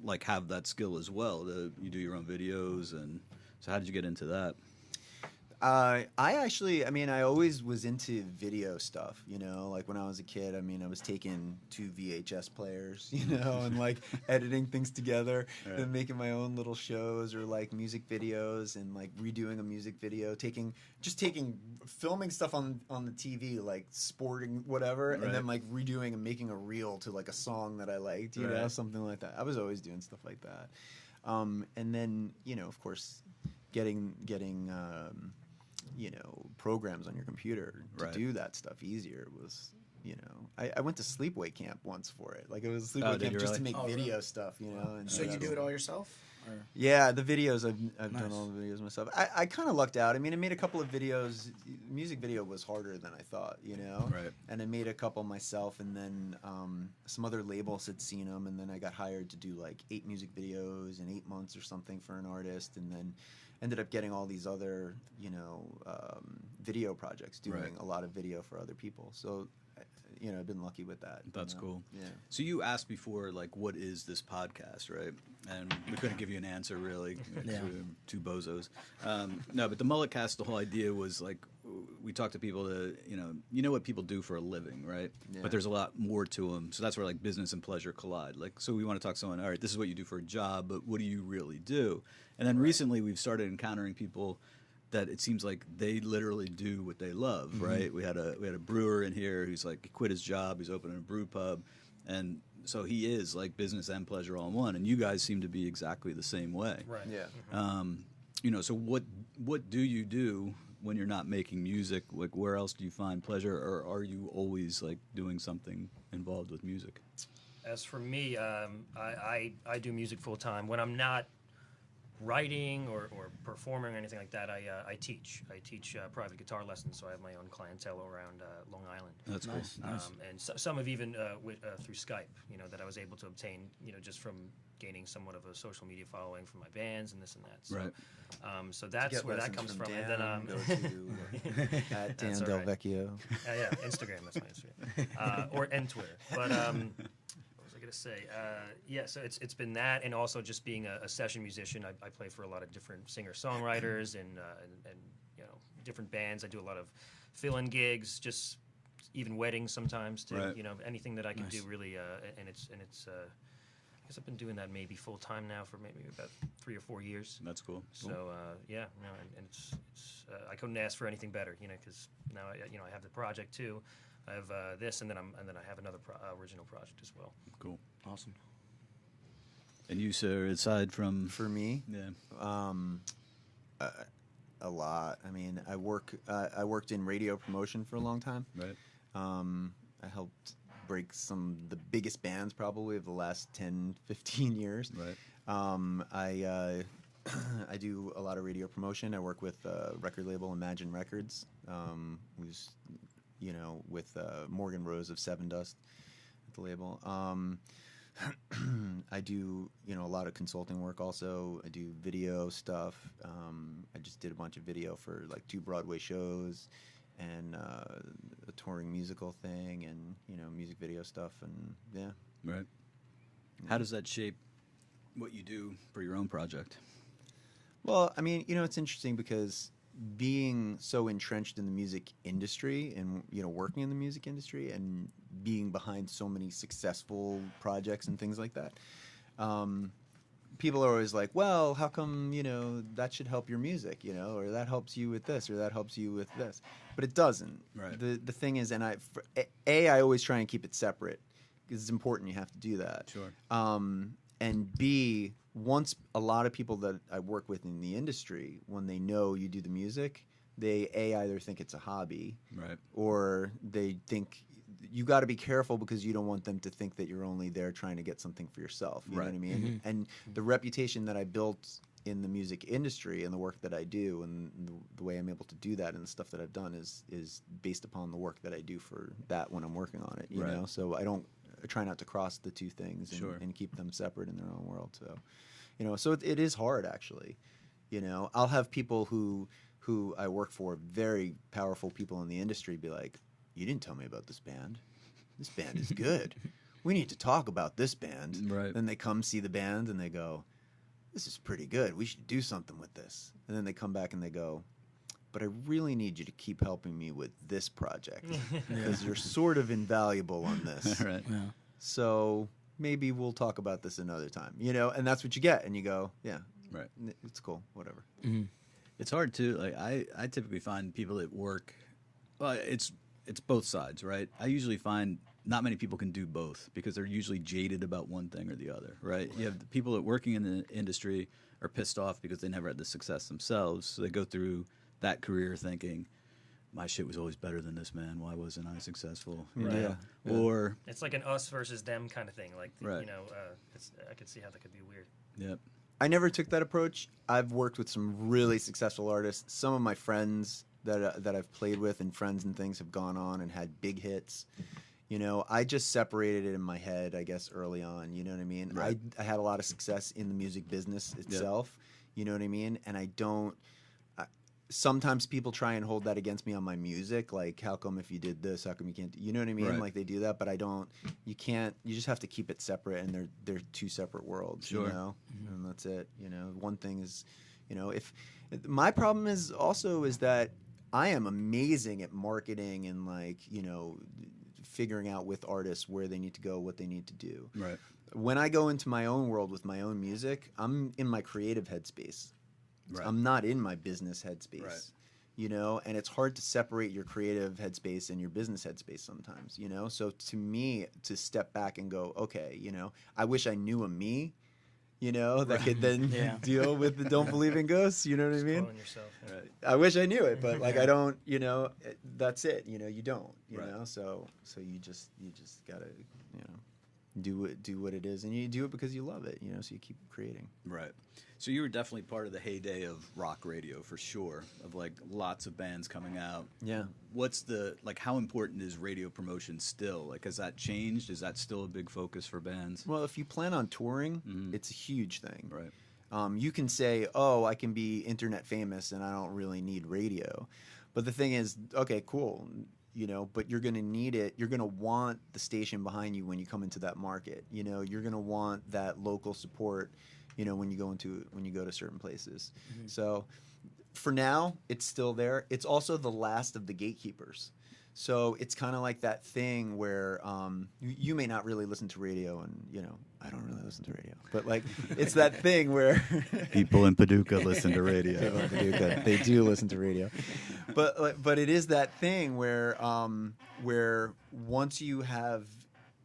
like have that skill as well. You do your own videos, and so how did you get into that? I always was into video stuff, you know, like when I was a kid, I was taking 2 VHS players, you know, and like editing things together Right. and making my own little shows or like music videos and like redoing a music video, filming stuff on the TV, like sporting whatever, Right. and then like redoing and making a reel to like a song that I liked, you know, Right. something like that. I was always doing stuff like that. And then, you know, of course, getting you know, programs on your computer to Right. do that stuff easier was, you know, I went to sleepaway camp once for it. Like it was Oh, sleepaway did camp you just to really? make video stuff, you know. And So you that's- do it all yourself? Or? Yeah, the videos I've Nice. done all the videos myself. I kind of lucked out. I mean, I made a couple of videos. Music video was harder than I thought, you know. Right. And I made a couple myself, and then some other labels had seen them, and then I got hired to do like 8 music videos in 8 months or something for an artist, and then ended up getting all these other, you know, video projects, doing Right. a lot of video for other people. So, you know, I've been lucky with that. That's you know? cool. Yeah. So you asked before, like, what is this podcast, right? And we couldn't give you an answer, really. 'Cause Yeah. we were 2 bozos. No, but the MulletCast, the whole idea was, like, we talk to people to, you know what people do for a living, right? Yeah. But there's a lot more to them. So that's where, like, business and pleasure collide. Like, so we want to talk to someone, all right, this is what you do for a job, but what do you really do? And then recently we've started encountering people that it seems like they literally do what they love, Mm-hmm. right? We had a brewer in here who's like, he quit his job, he's opening a brew pub, and so he is like business and pleasure all in one. And you guys seem to be exactly the same way. Right. Yeah. You know, so what do you do when you're not making music? Like, where else do you find pleasure, or are you always like doing something involved with music? As for me, I do music full time. When I'm not writing or performing or anything like that, I teach. I teach private guitar lessons, so I have my own clientele around Long Island. That's Nice. cool. And some have even through Skype, you know, that I was able to obtain, you know, just from gaining somewhat of a social media following from my bands and this and that. So, Right. So that's Get where that lessons comes from. Dan, And then go to at Dan That's all Del right. Vecchio. yeah, Instagram. That's my Instagram, or and Twitter. But what was I gonna say? Yeah, so it's been that, and also just being a session musician. I play for a lot of different singer songwriters and you know, different bands. I do a lot of fill-in gigs, just even weddings sometimes too. Right. You know, anything that I can Nice. do really. And it's I guess I've been doing that maybe full time now for maybe about 3 or 4 years. That's cool. So yeah, no, and it's I couldn't ask for anything better, you know, because now I have the project too. I have this, and then I have another original project as well. Cool. Awesome. And you, sir, aside from For me, yeah, a lot. I mean, I worked in radio promotion for a long time. right, I helped break some of the biggest bands probably of the last 10, 15 years. right, I do a lot of radio promotion. I work with record label Imagine Records, who's, you know, with Morgan Rose of Seven Dust at the label. I do, you know, a lot of consulting work also. I do video stuff. I just did a bunch of video for like 2 Broadway shows and a touring musical thing and, you know, music video stuff. And yeah. right. How does that shape what you do for your own project? Well, I mean, you know, it's interesting because being so entrenched in the music industry and, you know, working in the music industry and being behind so many successful projects and things like that, people are always like, well, how come, you know, that should help your music, you know, or that helps you with this or that helps you with this. But it doesn't. Right. The thing is, and I always try and keep it separate because it's important. You have to do that. Sure. And B, once a lot of people that I work with in the industry, when they know you do the music, they either think it's a hobby, Right. or they think you got to be careful because you don't want them to think that you're only there trying to get something for yourself. You know what I mean? Mm-hmm. And the reputation that I built in the music industry and the work that I do and the way I'm able to do that and the stuff that I've done is based upon the work that I do for that when I'm working on it. You Right. know, so I try not to cross the two things and, Sure. and keep them separate in their own world. So, you know, so it is hard actually. You know, I'll have people who I work for, very powerful people in the industry, be like, "You didn't tell me about this band. This band is good. We need to talk about this band." Right. Then they come see the band and they go, "This is pretty good. We should do something with this." And then they come back and they go, "But I really need you to keep helping me with this project because you're sort of invaluable on this. Right. Yeah. So maybe we'll talk about this another time." You know, and that's what you get. And you go, "Yeah, Right. it's cool, whatever." Mm-hmm. It's hard too. Like I typically find people at work. Well, it's both sides, right? I usually find not many people can do both because they're usually jaded about one thing or the other, right? You have the people that working in the industry are pissed off because they never had the success themselves, so they go through that career thinking, "My shit was always better than this, man. Why wasn't I successful?" You Right. know? Yeah. Or It's like an us versus them kind of thing. Like, Right. you know, I could see how that could be weird. yep, I never took that approach. I've worked with some really successful artists. Some of my friends that I've played with and friends and things have gone on and had big hits. You know, I just separated it in my head, I guess, early on. You know what I mean? Right. I had a lot of success in the music business itself. You know what I mean? And I don't. Sometimes people try and hold that against me on my music, like, how come if you did this, how come you can't? You know what I mean? Right. Like they do that, but I don't. You can't. You just have to keep it separate, and they're two separate worlds. Sure. You know, and that's it. You know, one thing is, you know, if my problem is also is that I am amazing at marketing and like, you know, figuring out with artists where they need to go, what they need to do. right, When I go into my own world with my own music, I'm in my creative headspace. right. I'm not in my business headspace. Right. You know, and it's hard to separate your creative headspace and your business headspace sometimes, you know? So to me, to step back and go, okay, you know, I wish I knew a me, you know, that could then Yeah. deal with the don't believe in ghosts, you know what I mean? Spoiling yourself. Yeah. Right. I wish I knew it, but like I don't, you know, that's it, you know, you don't, you Right. know? So you just got to, you know, do what it is, and you do it because you love it, you know, so you keep creating. Right. So you were definitely part of the heyday of rock radio for sure, of like lots of bands coming out. Yeah. What's the, like, how important is radio promotion still? Like, has that changed? Is that still a big focus for bands? Well, if you plan on touring, Mhm. it's a huge thing. Right. You can say, "Oh, I can be internet famous and I don't really need radio," but the thing is, okay, cool. but you're going to need it. You're going to want the station behind you when you come into that market. You're going to want that local support, when you go to certain places. So for now, it's still there. It's also the last of the gatekeepers. So it's kind of like that thing where you may not really listen to radio, and I don't really listen to radio, but like it's that thing where People in Paducah listen to radio. People in Paducah, they do listen to radio, but it is that thing where once you have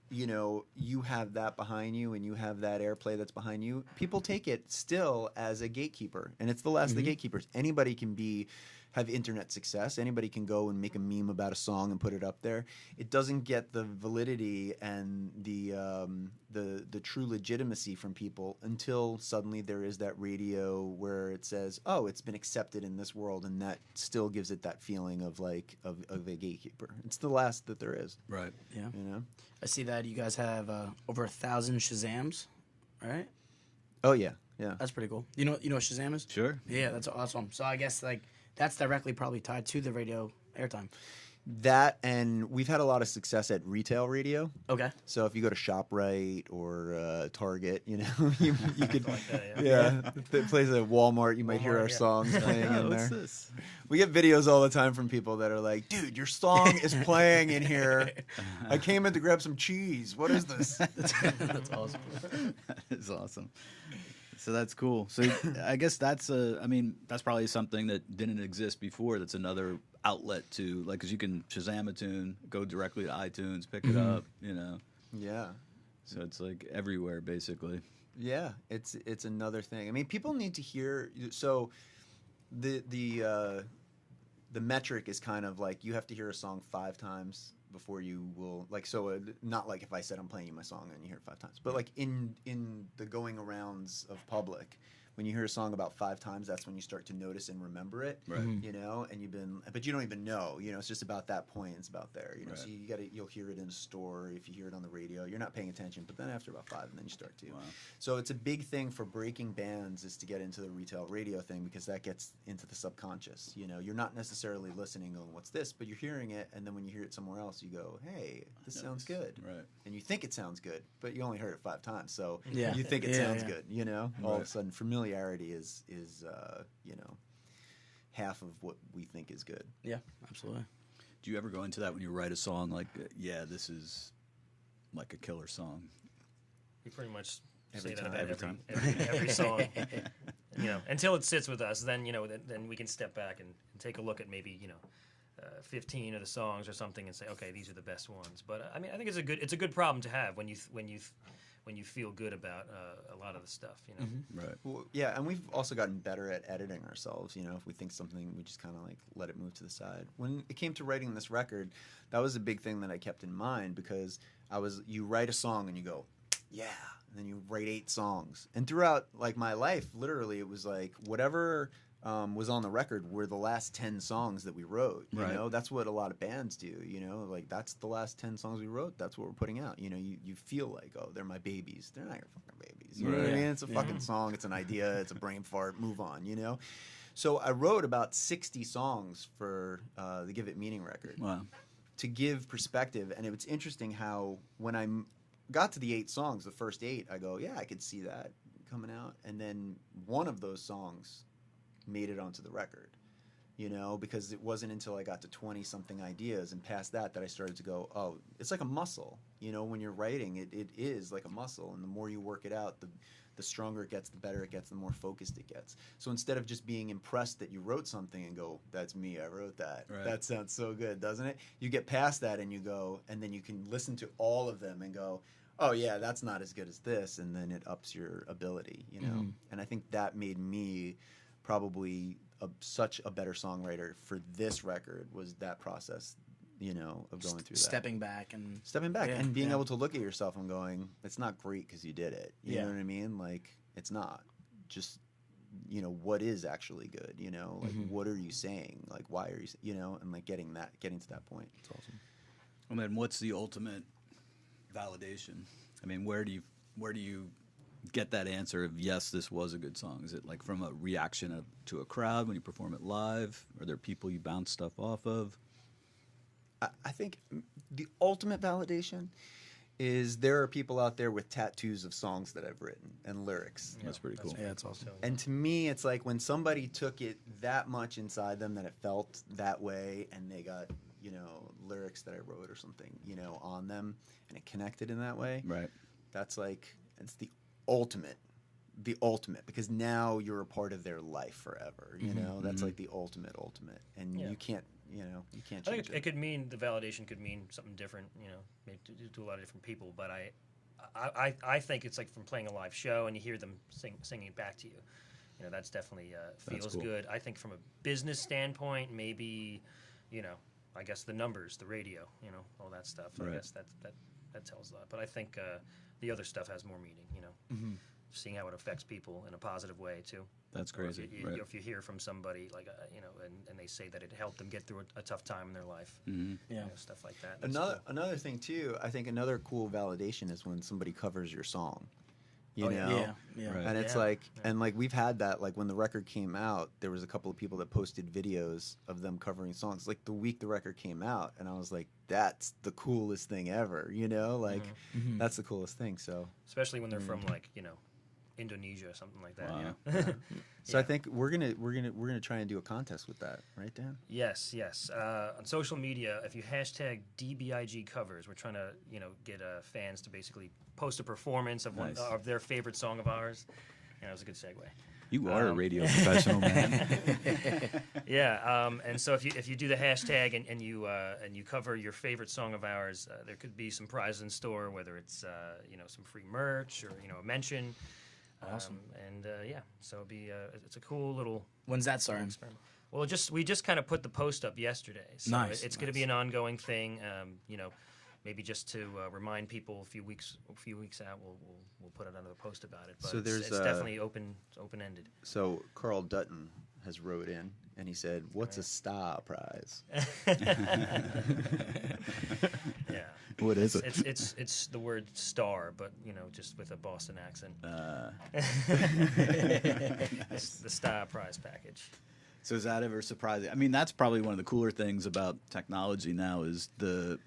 you have that behind you and you have that airplay that's behind you, people take it still as a gatekeeper, and it's the last of the gatekeepers. Anybody can have internet success. Anybody can go and make a meme about a song and put it up there. It doesn't get the validity and the true legitimacy from people until suddenly there is that radio where it says, "Oh, it's been accepted in this world," and that still gives it that feeling of a gatekeeper. It's the last that there is. Right. Yeah. I see that you guys have over 1,000 Shazams, right? Oh yeah, yeah. That's pretty cool. You know what Shazam is? Sure. Yeah, that's awesome. So I guess that's directly probably tied to the radio airtime. That, and we've had a lot of success at retail radio. Okay. So if you go to ShopRite or Target, you could, Like that, the place at Walmart, you might hear Walmart, our yeah. songs playing in What's there. this? We get videos all the time from people that are like, "Dude, your song is playing in here. I came in to grab some cheese. What is this?" That's awesome. That is awesome. So that's cool. So I guess that's probably something that didn't exist before. That's another outlet to, like, because you can Shazam a tune, go directly to iTunes, pick it up, Yeah. So it's like everywhere, basically. Yeah, it's another thing. I mean, people need to hear. So, the metric is kind of like you have to hear a song 5 times before you will not like if I said I'm playing you my song and you hear it 5 times, but like in the going arounds of public, when you hear a song about 5 times, that's when you start to notice and remember it, Right. and but you don't even know, it's just about that point, it's about there, Right. so you'll hear it in a store, if you hear it on the radio, you're not paying attention, but then after about 5, and then you start to. Wow. So it's a big thing for breaking bands is to get into the retail radio thing, because that gets into the subconscious, you're not necessarily listening going, what's this, but you're hearing it, and then when you hear it somewhere else, you go, hey, this sounds good. Right. And you think it sounds good, but you only heard it 5 times, so Yeah. you think it Yeah, sounds yeah. good, all of a Right. sudden familiarity is half of what we think is good. Yeah, absolutely. Do you ever go into that when you write a song like, yeah, this is like a killer song? We pretty much Every say time. that Every about time. every song. Until it sits with us, then then we can step back and take a look at maybe 15 of the songs or something and say, okay, these are the best ones. But I think it's a good problem to have when you feel good about a lot of the stuff. Right. Well, yeah, and we've also gotten better at editing ourselves. If we think something, we just kind of like let it move to the side. When it came to writing this record, that was a big thing that I kept in mind, because you write a song and you go, yeah, and then you write 8 songs. And throughout like my life, literally, it was like whatever was on the record were the last 10 songs that we wrote. Right. That's what a lot of bands do. Like that's the last 10 songs we wrote. That's what we're putting out. You feel like, oh, they're my babies. They're not your fucking babies. You know what I Right. mean? It's a fucking song. It's an idea. It's a brain fart. Move on. So I wrote about 60 songs for the Give It Meaning record. Wow. To give perspective, and it was interesting how when I got to the 8 songs, the first 8, I go, yeah, I could see that coming out, and then one of those songs made it onto the record, because it wasn't until I got to 20-something ideas and past that I started to go, oh, it's like a muscle, when you're writing, it is like a muscle, and the more you work it out, the stronger it gets, the better it gets, the more focused it gets. So instead of just being impressed that you wrote something and go, that's me, I wrote that. Right. That sounds so good, doesn't it? You get past that and you go, and then you can listen to all of them and go, oh yeah, that's not as good as this, and then it ups your ability, And I think that made me probably such a better songwriter for this record, was that process, of going through that. Stepping back and yeah, and being yeah. able to look at yourself and going, it's not great because you did it. You know what I mean? Like, it's not. Just, what is actually good? Like, what are you saying? Like, why are you, and like getting to that point. It's awesome. Well, then, what's the ultimate validation? I mean, where do you get that answer of, yes, this was a good song? Is it like from a reaction to a crowd when you perform it live? Are there people you bounce stuff off of? I think the ultimate validation is there are people out there with tattoos of songs that I've written and lyrics. That's pretty cool. Yeah, it's awesome. And to me, it's like when somebody took it that much inside them that it felt that way, and they got, you know, lyrics that I wrote or something, you know, on them, and it connected in that way. Right. That's like, it's the ultimate, because now you're a part of their life forever. You know, that's like the ultimate, and Yeah. you can't, you know, you can't I change think it could mean the validation could mean something different, you know, maybe to a lot of different people. But I think it's like from playing a live show and you hear them singing it back to you. You know, that's definitely feels cool. good. I think from a business standpoint, maybe, you know, I guess the numbers, the radio, you know, all that stuff. Right. I guess that tells a lot. But I think the other stuff has more meaning. You know, seeing how it affects people in a positive way too. That's Or crazy. If if you hear from somebody like you know, and they say that it helped them get through a tough time in their life, you know, stuff like that. That's cool. Another thing too, I think another cool validation is when somebody covers your song. You Oh, yeah. know? Yeah. Right. And it's Yeah. like, and like we've had that, like when the record came out, there was a couple of people that posted videos of them covering songs. Like the week the record came out, and I was like, that's the coolest thing ever. You know, like that's the coolest thing. So, Especially when they're from like, you know, Indonesia or something like that. Wow. You know? so I think we're gonna try and do a contest with that, right, Dan? Yes. On social media, if you hashtag DBIG covers, we're trying to, you know, get fans to basically post a performance of Nice. of their favorite song of ours. And that was a good segue. You are a radio professional, man. Yeah, and so if you do the hashtag and you cover your favorite song of ours, there could be some prizes in store, whether it's you know, some free merch or, you know, a mention. Awesome. And yeah, so it's a cool little When's that starting? experiment. Well, we just kind of put the post up yesterday, so Nice, it's going to be an ongoing thing. You know, maybe just to remind people a few weeks out, we'll put it under the post about it. But So there's, it's definitely open ended. So Carl Dutton has wrote in, and he said, "What's a star prize?" Yeah. What is it? It's the word star, but you know, just with a Boston accent. It's the star prize package. So is that ever surprising? I mean, that's probably one of the cooler things about technology now is the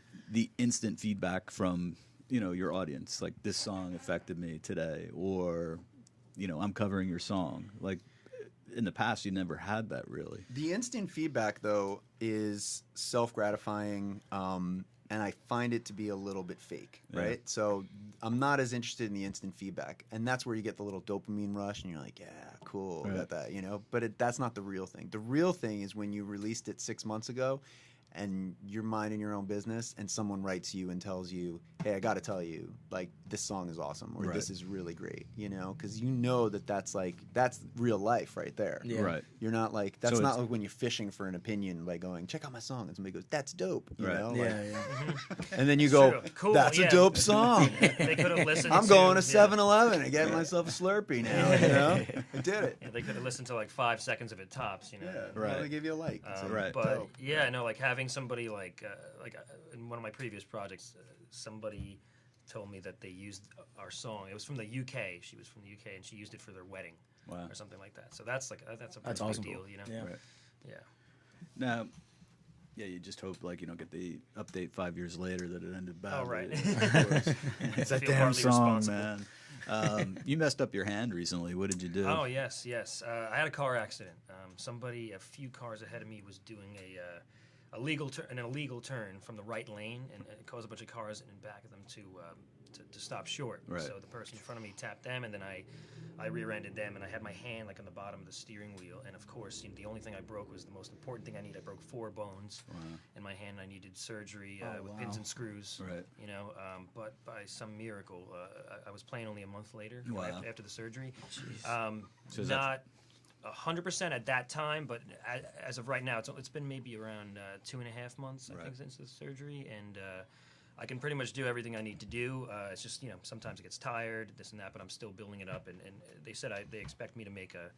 instant feedback from, you know, your audience. Like, this song affected me today, or, you know, I'm covering your song. Like, in the past, you never had that really. The instant feedback, though, is self-gratifying, and I find it to be a little bit fake, Yeah. right? So I'm not as interested in the instant feedback, and that's where you get the little dopamine rush, and you're like, yeah, cool, Right. got that, you know? But that's not the real thing. The real thing is when you released it 6 months ago, and you're minding your own business, and someone writes you and tells you, hey, I got to tell you, like, this song is awesome, or Right. this is really great, you know? Because you know that's real life right there. Yeah. Right. You're not like, that's So not it's- like when you're fishing for an opinion by going, check out my song. And somebody goes, that's dope. You Right. know? Yeah, Like, yeah. and then you It's go, true. Cool, that's yeah. a dope song. They could have listened. I'm going to yeah. 7-Eleven and getting myself a Slurpee now. You know? I did it. Yeah, they could have listened to like 5 seconds of it tops, you know. Yeah, Right. They give you a like. It's like, Right. But dope. yeah, no, like having somebody like in one of my previous projects, somebody told me that they used our song. It was from the UK. She was from the UK, and she used it for their wedding Wow. or something like that. So that's like that's a That's pretty awesome. big deal, you know. Yeah. Right. Yeah. Now, yeah, you just hope, like, you don't get the update 5 years later that it ended badly. Oh, right. Of course. It's that Feel damn partly song, responsible. man. You messed up your hand recently. What did you do? Oh yes. I had a car accident. Somebody a few cars ahead of me was doing an illegal turn from the right lane, and it caused a bunch of cars in back of them to stop short. Right. So the person in front of me tapped them, and then I rear-ended them, and I had my hand like on the bottom of the steering wheel. And of course, you know, the only thing I broke was the most important thing I need. I broke 4 bones in my hand. I needed surgery with pins and screws. Right. You know, but by some miracle, I was playing only a month later after the surgery. So is that- Not 100% at that time, but as of right now, it's been maybe around 2.5 months, I Right. think, since the surgery, and I can pretty much do everything I need to do. It's just, you know, sometimes it gets tired, this and that, but I'm still building it up, and they said they expect me to make a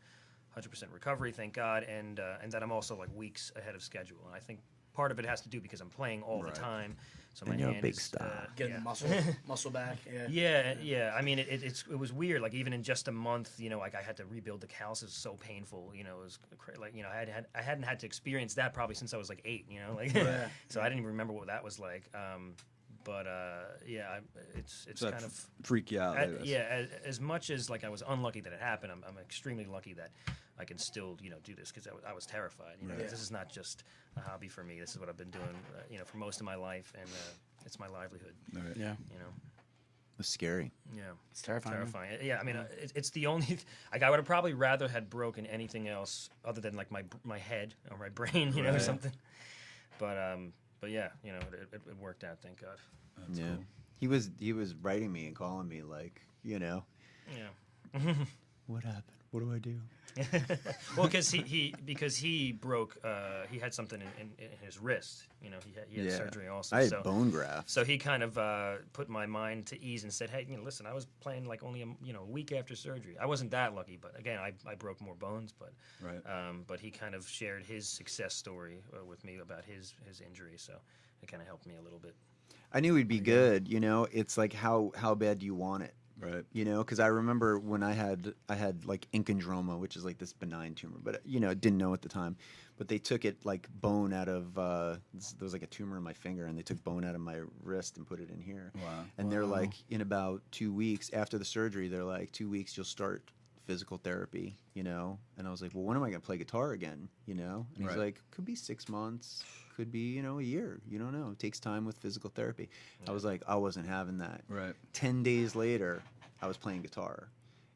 100% recovery, thank God, and that I'm also like weeks ahead of schedule, and I think part of it has to do because I'm playing all the time. So my And you're a hand big is, star. Getting yeah. the muscle back. Yeah. Yeah. I mean, it was weird. Like even in just a month, you know, like I had to rebuild the callus. It was so painful. You know, it was like, you know, I hadn't had to experience that probably since I was like 8. You know, like so I didn't even remember what that was like. It's So kind of freak you out. I guess. As much as like I was unlucky that it happened, I'm extremely lucky that I can still, you know, do this because I was terrified. You know, this is not just a hobby for me. This is what I've been doing, you know, for most of my life, and it's my livelihood. Right. Yeah. You know. It's scary. Yeah, It's terrifying. terrifying. Yeah, I mean, it's the only. Like, I would have probably rather had broken anything else other than like my head or my brain, you know, or something. But yeah, you know, it worked out. Thank God. That's yeah. cool. He was writing me and calling me like, you know, Yeah. what happened? What do I do? Well, because he broke. He had something in his wrist. You know, he had surgery also. I had bone graft. So he kind of put my mind to ease and said, "Hey, you know, listen, I was playing like only a week after surgery. I wasn't that lucky, but again, I broke more bones. But he kind of shared his success story with me about his injury. So it kind of helped me a little bit. I knew he'd be good. You know, it's like how bad do you want it? Right. You know, because I remember when I had like inchondroma, which is like this benign tumor, but you know, didn't know at the time. But they took it like bone out of there was like a tumor in my finger, and they took bone out of my wrist and put it in here. Wow. And they're like, in about 2 weeks after the surgery, they're like, 2 weeks you'll start physical therapy. You know, and I was like, well, when am I gonna play guitar again? You know, and he's like, could be 6 months. Could be, you know, a year. You don't know. It takes time with physical therapy. I was like, I wasn't having that. Right. 10 days later, I was playing guitar.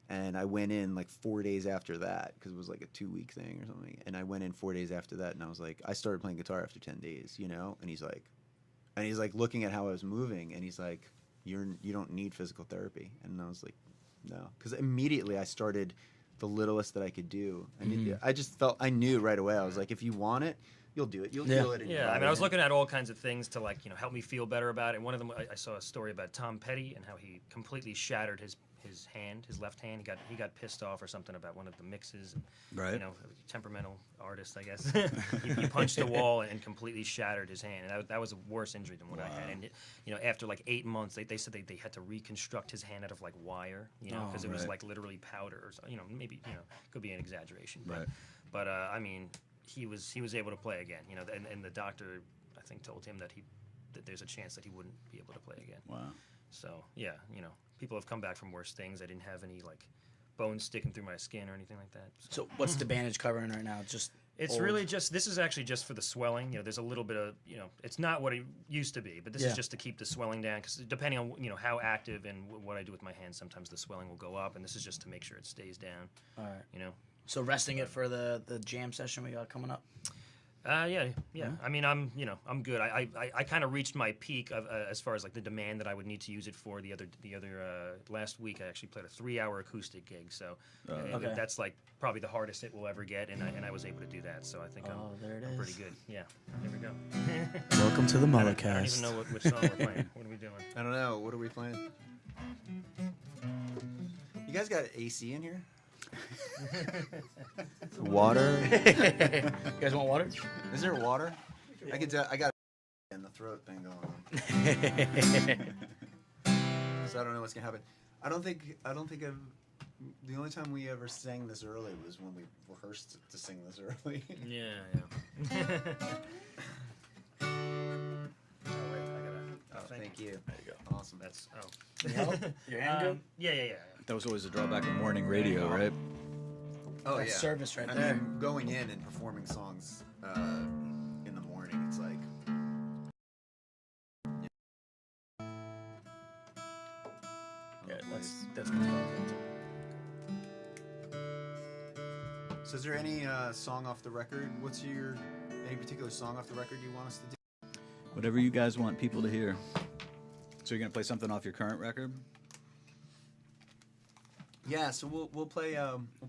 And I went in like 4 days after that because it was like a 2-week thing or something. And I went in 4 days after that, and I was like, I started playing guitar after 10 days, you know? And he's like looking at how I was moving, and he's like, you don't need physical therapy. And I was like, no. Because immediately I started the littlest that I could do. And I just I knew right away. I was like, if you want it, you'll do it. You'll feel it in your Yeah, body. I mean, I was looking at all kinds of things to, like, you know, help me feel better about it. And one of them, I saw a story about Tom Petty and how he completely shattered his hand, his left hand. He got pissed off or something about one of the mixes. And, Right. You know, temperamental artist, I guess. he punched a wall and completely shattered his hand. And that was a worse injury than what I had. And, you know, after like 8 months, they said they had to reconstruct his hand out of like wire, you know, because it was like literally powder or something. You know, maybe, you know, could be an exaggeration. But I mean, he was able to play again, you know, and the doctor, I think, told him that there's a chance that he wouldn't be able to play again. Wow. So yeah, you know, people have come back from worse things. I didn't have any like bones sticking through my skin or anything like that. So what's the bandage covering right now? It's old? really just, this is actually just for the swelling. You know, there's a little bit of, you know, it's not what it used to be, but this is just to keep the swelling down, because depending on, you know, how active and what I do with my hands, sometimes the swelling will go up, and this is just to make sure it stays down. All right. You know. So resting it for the jam session we got coming up. Yeah. I mean, I'm good. I kind of reached my peak of as far as like the demand that I would need to use it for. The other last week I actually played a 3-hour acoustic gig, so that's like probably the hardest it will ever get, and I was able to do that. So I think I'm pretty good. Yeah, there we go. Welcome to the I don't MulletCast. even know which song we're playing. What are we doing? I don't know. What are we playing? You guys got AC in here? Water? You guys want water? Is there water? I can tell. I got in the throat thing going on. So I don't know what's gonna happen. I don't think I've. The only time we ever sang this early was when we rehearsed to sing this early. Yeah. Oh wait, I gotta. Thank you. There you go. Awesome. That's Your hand good? Yeah. That was always a drawback of morning radio, right? Oh That's yeah. service right I there. mean, going in and performing songs in the morning, it's like. Yeah, that's good. So is there any song off the record? Any particular song off the record you want us to do? Whatever you guys want people to hear. So you're gonna play something off your current record? Yeah, so we'll play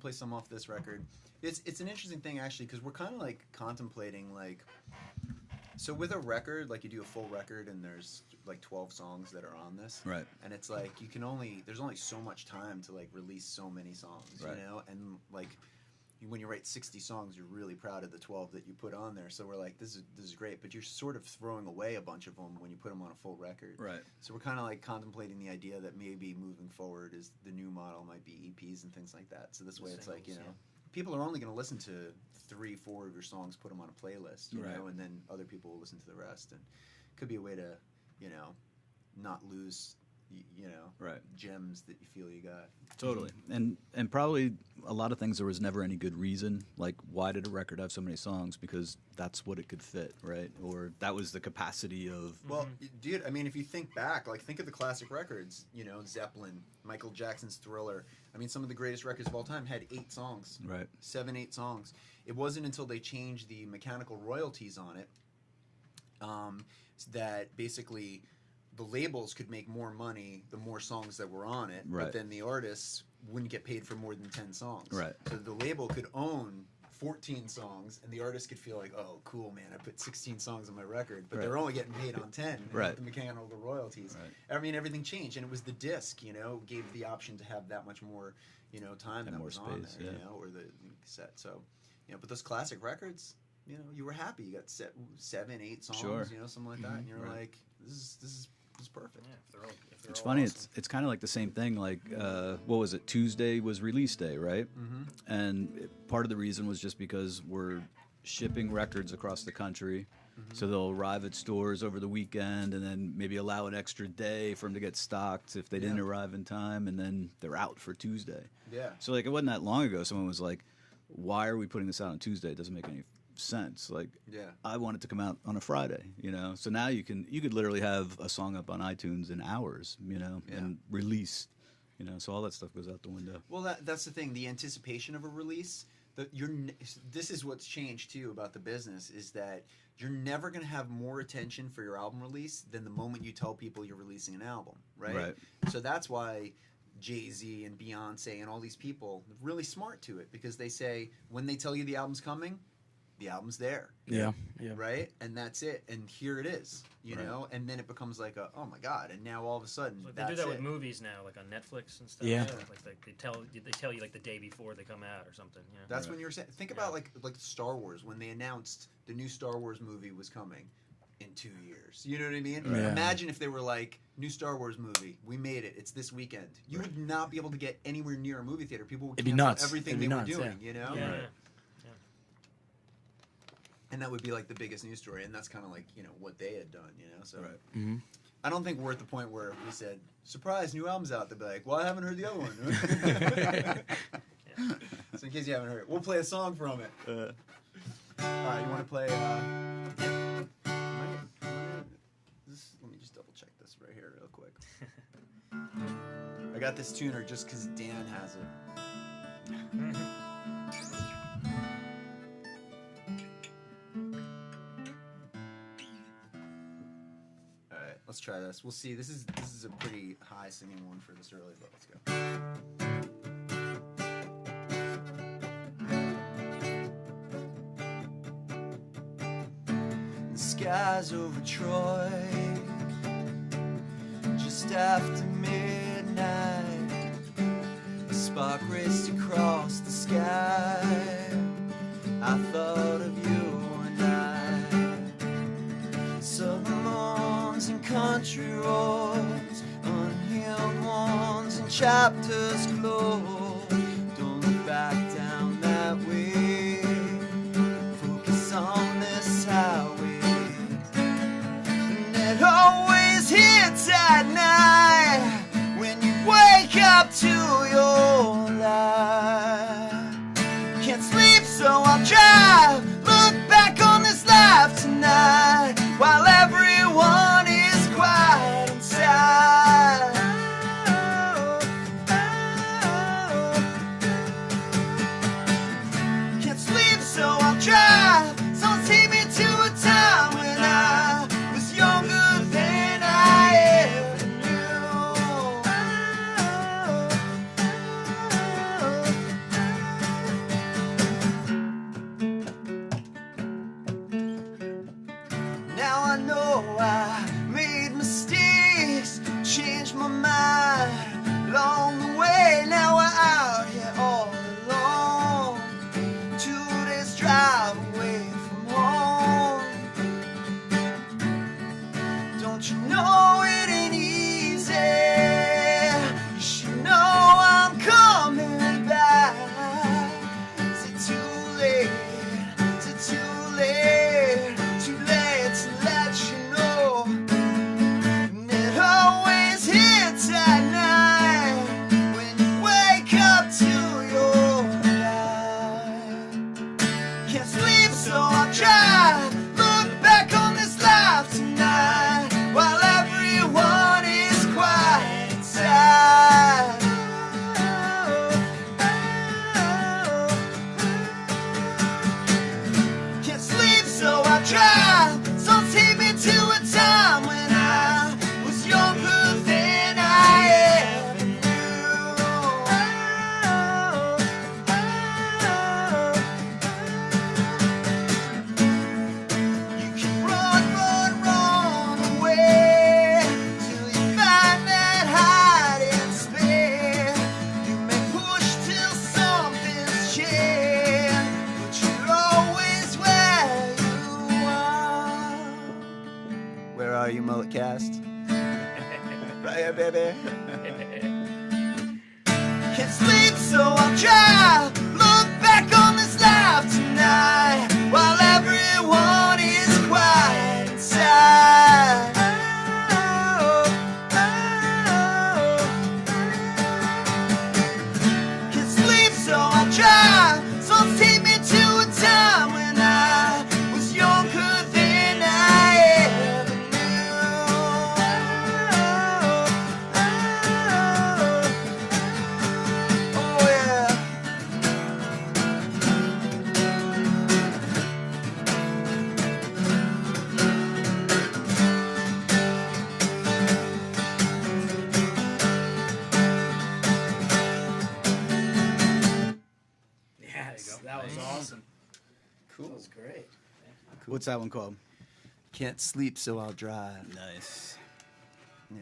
some off this record. It's an interesting thing actually, because we're kind of like contemplating like, so with a record, like you do a full record and there's like 12 songs that are on this, Right. and it's like there's only so much time to like release so many songs, Right. you know, and like, when you write 60 songs, you're really proud of the 12 that you put on there. So we're like, this is great, but you're sort of throwing away a bunch of them when you put them on a full record. Right. So we're kind of like contemplating the idea that maybe moving forward is the new model might be EPs and things like that. So this way, it's like, you know, people are only going to listen to 3-4 of your songs, put them on a playlist, you know, and then other people will listen to the rest, and it could be a way to, you know, not lose, you know, gems that you feel you got. Totally. And probably a lot of things there was never any good reason. Like, why did a record have so many songs? Because that's what it could fit, right? Or that was the capacity of... Well, dude, I mean, if you think back, like, think of the classic records, you know, Zeppelin, Michael Jackson's Thriller. I mean, some of the greatest records of all time had 8 songs. Right. 7, 8 songs. It wasn't until they changed the mechanical royalties on it that basically... the labels could make more money the more songs that were on it, but then the artists wouldn't get paid for more than 10 songs. Right. So the label could own 14 songs, and the artist could feel like, oh, cool, man, I put 16 songs on my record, but they're only getting paid on 10 with the mechanical royalties. Right. I mean, everything changed, and it was the disc, you know, gave the option to have that much more, you know, time and that was on there, you know, or the cassette. So, you know, but those classic records, you know, you were happy. You got 7, 8 songs, you know, something like that, and you're like, this is perfect. Yeah, if they're It's all funny. awesome. It's kind of like the same thing. Like, what was it? Tuesday was release day, right? And part of the reason was just because we're shipping records across the country, so they'll arrive at stores over the weekend, and then maybe allow an extra day for them to get stocked if they didn't arrive in time, and then they're out for Tuesday. Yeah. So like, it wasn't that long ago. Someone was like, "Why are we putting this out on Tuesday? It doesn't make any sense. Like, I want it to come out on a Friday, you know." So now you could literally have a song up on iTunes in hours, you know, and release, you know. So all that stuff goes out the window. Well, that's the thing. The anticipation of a release. This is what's changed too about the business, is that you're never going to have more attention for your album release than the moment you tell people you're releasing an album, right? So that's why Jay-Z and Beyonce and all these people are really smart to it, because they say when they tell you the album's coming, the album's there. Right? And that's it. And here it is, you know? And then it becomes like oh my God. And now all of a sudden, They do that with movies now, like on Netflix and stuff. Yeah. Like they tell you like the day before they come out or something. Yeah. That's when you're saying, think about like Star Wars, when they announced the new Star Wars movie was coming in 2 years. You know what I mean? Yeah. Imagine if they were like, new Star Wars movie, we made it, it's this weekend. You would not be able to get anywhere near a movie theater. People would It'd be cancel nuts. everything It'd be they nuts, were doing, you know? Yeah. And that would be like the biggest news story, and that's kind of like, you know, what they had done, you know? So Mm-hmm. I don't think we're at the point where we said, surprise, new album's out. They'd be like, well, I haven't heard the other one. So in case you haven't heard it, we'll play a song from it. All right, you want to play... let me just double check this right here real quick. I got this tuner just because Dan has it. Let's try this. We'll see. This is a pretty high singing one for this early, but let's go. The skies over Troy, just after midnight, a spark raced across the sky. I thought of you and I. Southern lawns and country roads, unhealed wounds and chapters closed. Don't look back down that way. Focus on this highway. And it always hits at night when you wake up to your life. Can't sleep, so I'll drive. Look back on this life tonight while everyone is quiet inside. MulletCast. Right here, baby. Can't sleep, so I'll try. Look back on this life tonight while everyone is quiet inside. Can't sleep, so I'll try. So take me to a time when I was younger than I ever knew. Oh yeah. Yes, that was awesome. Cool. That was great. What's that one called? Can't sleep, so I'll drive. Nice. Yeah.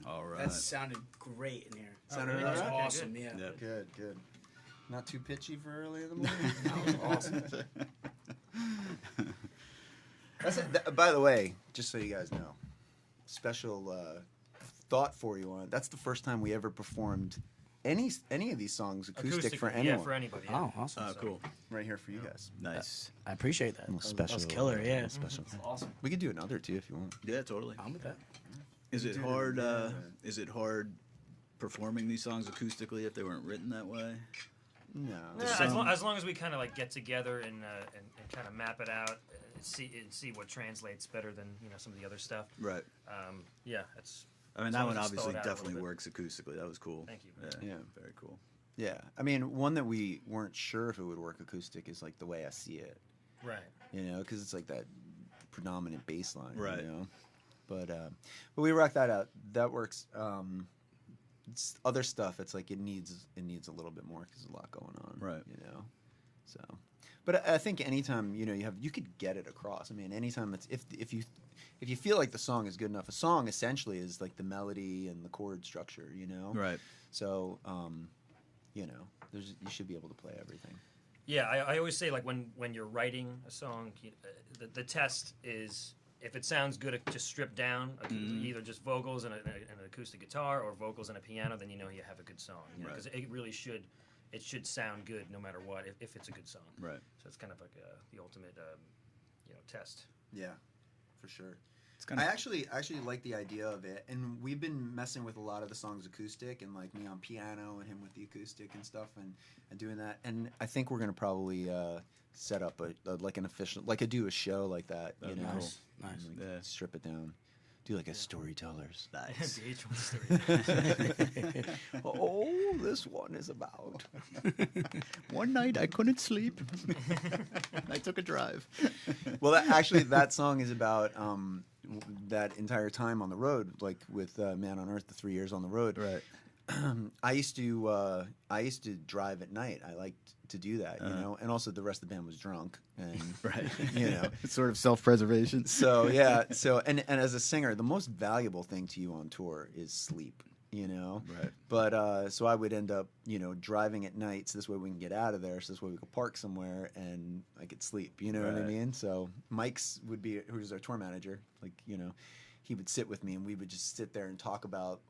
All right. That sounded great in here. Sounded That was all right? Okay, awesome. good. Yeah. Yep. Good, good. Not too pitchy for early in the morning. That was awesome. That's it. By the way, just so you guys know, special thought for you on. That's the first time we ever performed any of these songs acoustic for Acoustically, anyone. Yeah, for anybody. Yeah. Oh, awesome. Oh, cool. Right here for you guys. Nice. I appreciate that. A little That special. was killer. Yeah. Special. That's awesome. We could do another too if you want. Yeah, totally. I'm with that. Is it Dude, hard? yeah. Is it hard performing these songs acoustically if they weren't written that way? No. Yeah, as long as we kind of like get together and kind of map it out, see what translates better than some of the other stuff. Right. Yeah, it's. I mean, As that long one as it's obviously thought out a definitely little bit. works acoustically. That was cool. Thank you. Yeah. Yeah. Very cool. Yeah. I mean, one that we weren't sure if it would work acoustic is like The Way I See It. Right. Because it's like that predominant bass line. Right. But we rock that out. That works. It's other stuff. It's like it needs a little bit more because there's a lot going on. Right. So, but I think anytime you could get it across. I mean, anytime it's if you feel like the song is good enough. A song essentially is like the melody and the chord structure. Right. So you should be able to play everything. Yeah, I always say like when you're writing a song, the test is if it sounds good, just stripped down, either just vocals and an acoustic guitar or vocals and a piano, then you have a good song. Right. Because it really should sound good no matter what if it's a good song. Right. So it's kind of like the ultimate test. Yeah, for sure. It's kind I of actually like the idea of it, and we've been messing with a lot of the songs acoustic, and like me on piano and him with the acoustic and stuff, and doing that. And I think we're gonna probably set up like an official, like do a show like that, That'd be cool. Nice. and, like, Yeah. strip it down, do like a storytellers. nice. The H1 story. Oh, this one is about. One night I couldn't sleep. I took a drive. Well, that song is about that entire time on the road, like with Man on Earth, the 3 years on the road. Right. I used to drive at night. I liked to do that, and also the rest of the band was drunk, and Right. It's sort of self-preservation. So yeah, and as a singer, the most valuable thing to you on tour is sleep, Right. But so I would end up, driving at night, so this way we can get out of there, so this way we could park somewhere and I could sleep. You know what I Right. mean? So Mike's who was our tour manager, he would sit with me and we would just sit there and talk about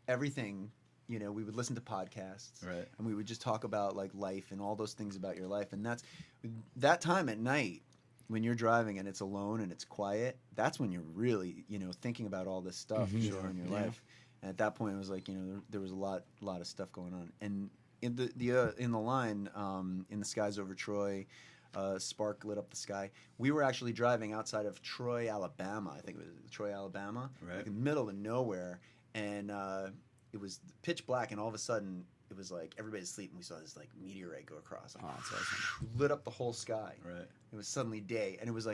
everything. We would listen to podcasts, Right. and we would just talk about like life and all those things about your life. And that's that time at night when you're driving and it's alone and it's quiet. That's when you're really, thinking about all this stuff in your life. And at that point, it was like, there was a lot of stuff going on. And in the line, in the skies over Troy, spark lit up the sky. We were actually driving outside of Troy, Alabama. I think it was Troy, Alabama, Right. like in the middle of nowhere, and it was pitch black. And all of a sudden, it was like everybody's asleep, and we saw this like meteorite go across, like, Oh, that's awesome. lit up the whole sky. Right. It was suddenly day, and it was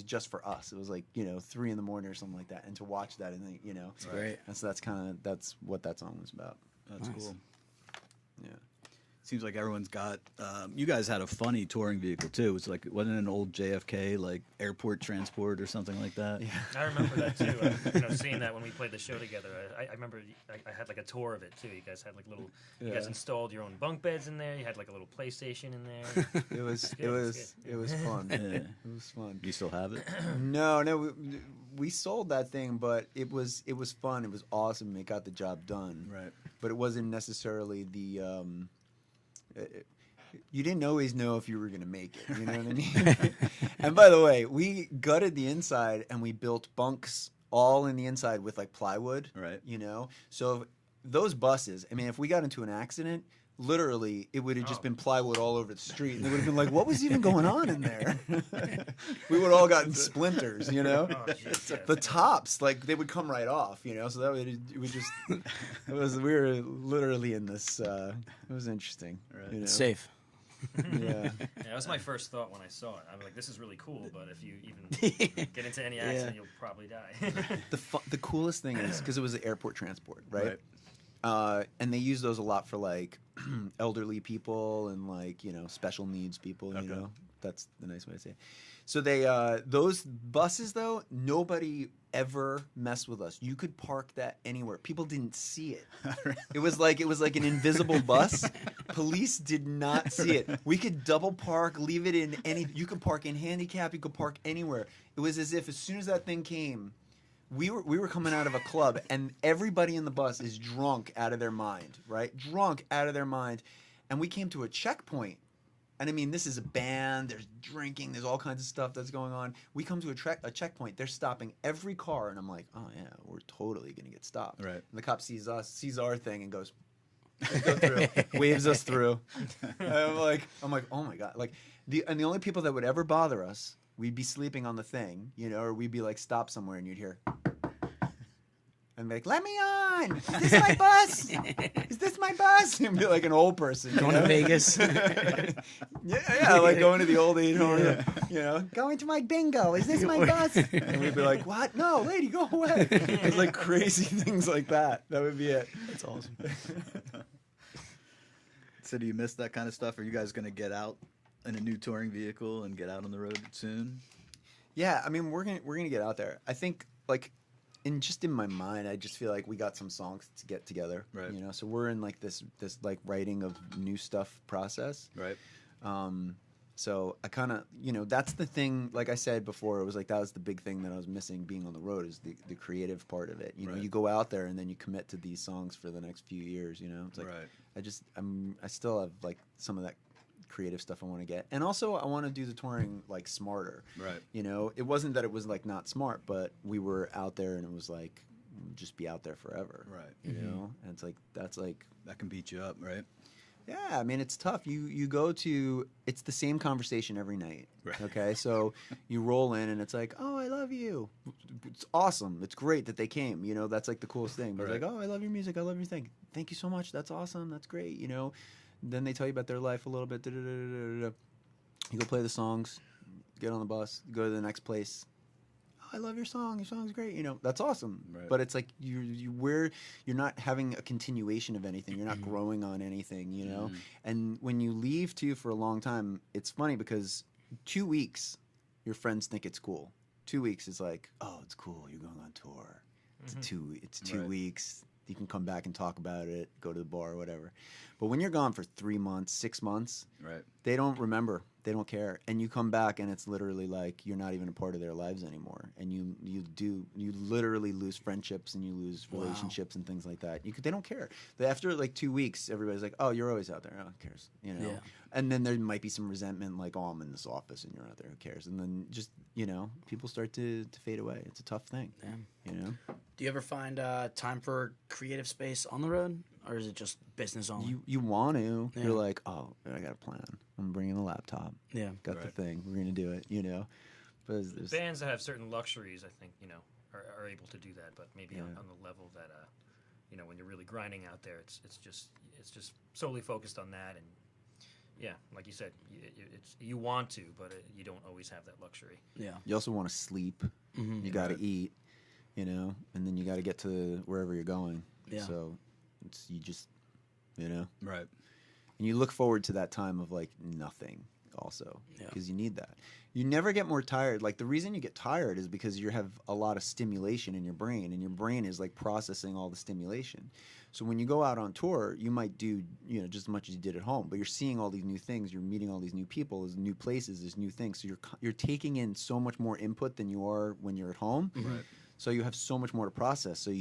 just for us. It was like 3 a.m. or something like that, and to watch that, and then It's great. that's what that song was about. That's Nice. cool. Yeah. Seems like everyone's got. You guys had a funny touring vehicle too. It's like wasn't it an old JFK like airport transport or something like that? Yeah. I remember that too. Seeing that when we played the show together. I remember I had like a tour of it too. You guys had like little. You guys installed your own bunk beds in there. You had like a little PlayStation in there. It was fun. Yeah. It was fun. Do you still have it? No, we sold that thing, but it was fun. It was awesome. It got the job done. Right. But it wasn't necessarily the. You didn't always know if you were going to make it. You know what I mean? And by the way, we gutted the inside and we built bunks all in the inside with like plywood. Right. You know, so those buses. I mean, if we got into an accident. Literally, it would have just been plywood all over the street, and they would have been like, "What was even going on in there?" We would have all gotten splinters, you know. Oh, geez, yeah. The tops, like they would come right off, you know. So that it would just, we were literally in this. It was interesting, Right. you know? Safe. Yeah. Yeah, that was my first thought when I saw it. I was like, "This is really cool," but if you even get into any accident, you'll probably die. The coolest thing is because it was an airport transport, right? Right. And they use those a lot for like elderly people and like special needs people. Okay. You know, that's the nice way to say it. So they those buses though, nobody ever messed with us. You could park that anywhere. People didn't see it. It was like an invisible bus. Police did not see it. We could double park, leave it in any. You could park in handicap. You could park anywhere. It was as if as soon as that thing came. We were coming out of a club, and everybody in the bus is drunk out of their mind, right? Drunk out of their mind. And we came to a checkpoint. And, I mean, this is a band. There's drinking. There's all kinds of stuff that's going on. We come to a checkpoint. They're stopping every car. And I'm like, oh, yeah, we're totally going to get stopped. Right. And the cop sees us, sees our thing, and goes, go through, waves us through. And I'm like, oh, my God. Like, the only people that would ever bother us, we'd be sleeping on the thing, or we'd be like, stop somewhere, and you'd hear... And be like, let me on! Is this my bus? Is this my bus? And be like an old person. Going to Vegas. yeah, like going to the old age home. Going to my bingo. Is this my bus? And we'd be like, what? No, lady, go away. It's like crazy things like that. That would be it. That's awesome. So do you miss that kind of stuff? Are you guys going to get out in a new touring vehicle and get out on the road soon? Yeah, I mean, we're gonna get out there. I think like. In my mind, I just feel like we got some songs to get together, right? So we're in like this like writing of new stuff process, right? So I kind of that's the thing. Like I said before, it was like that was the big thing that I was missing being on the road is the creative part of it. Right. You go out there and then you commit to these songs for the next few years. It's like right. I still have like some of that creative stuff I want to get, and also I want to do the touring like smarter. Right. It wasn't that it was like not smart, but we were out there and it was like just be out there forever. Right. And it's like that's like that can beat you up, right? Yeah, I mean it's tough. You go to it's the same conversation every night. Right. Okay, so you roll in and it's like, oh, I love you. It's awesome. It's great that they came. That's like the coolest thing. But Right. like, oh, I love your music. I love your thing. Thank you so much. That's awesome. That's great. Then they tell you about their life a little bit. You go play the songs, get on the bus, go to the next place. Oh, I love your song. Your song's great. That's awesome. Right. But it's like you're not having a continuation of anything. You're not growing on anything. And when you leave too for a long time, it's funny because 2 weeks, your friends think it's cool. 2 weeks is like, oh, it's cool. You're going on tour. It's two Right. weeks. You can come back and talk about it, go to the bar, or whatever. But when you're gone for 3 months, 6 months, Right. they don't remember. They don't care. And you come back and it's literally like you're not even a part of their lives anymore. And you literally lose friendships and you lose relationships and things like that. They don't care. After like 2 weeks, everybody's like, oh, you're always out there. Oh, who cares? Yeah. And then there might be some resentment like, oh, I'm in this office and you're out there. Who cares? And then just, people start to fade away. It's a tough thing. Yeah. Do you ever find time for creative space on the road? Or is it just business only? You want to. Yeah. You're like, oh, I got a plan. I'm bringing a laptop. Yeah. Got the Right. thing. We're going to do it, But there's, Bands that have certain luxuries, I think, are able to do that. But maybe on the level that, when you're really grinding out there, it's just solely focused on that. And yeah, like you said, you want to, but you don't always have that luxury. Yeah. you also want to sleep. Mm-hmm. You got to eat, and then you got to get to wherever you're going. Yeah. So you just, Right. and you look forward to that time of like nothing also Yeah. because you need that. You never get more tired. Like the reason you get tired is because you have a lot of stimulation in your brain, and your brain is like processing all the stimulation. So when you go out on tour, you might do, you know, just as much as you did at home, but you're seeing all these new things, you're meeting all these new people, there's new places, there's new things. So you're taking in so much more input than you are when you're at home. Right. So you have so much more to process. So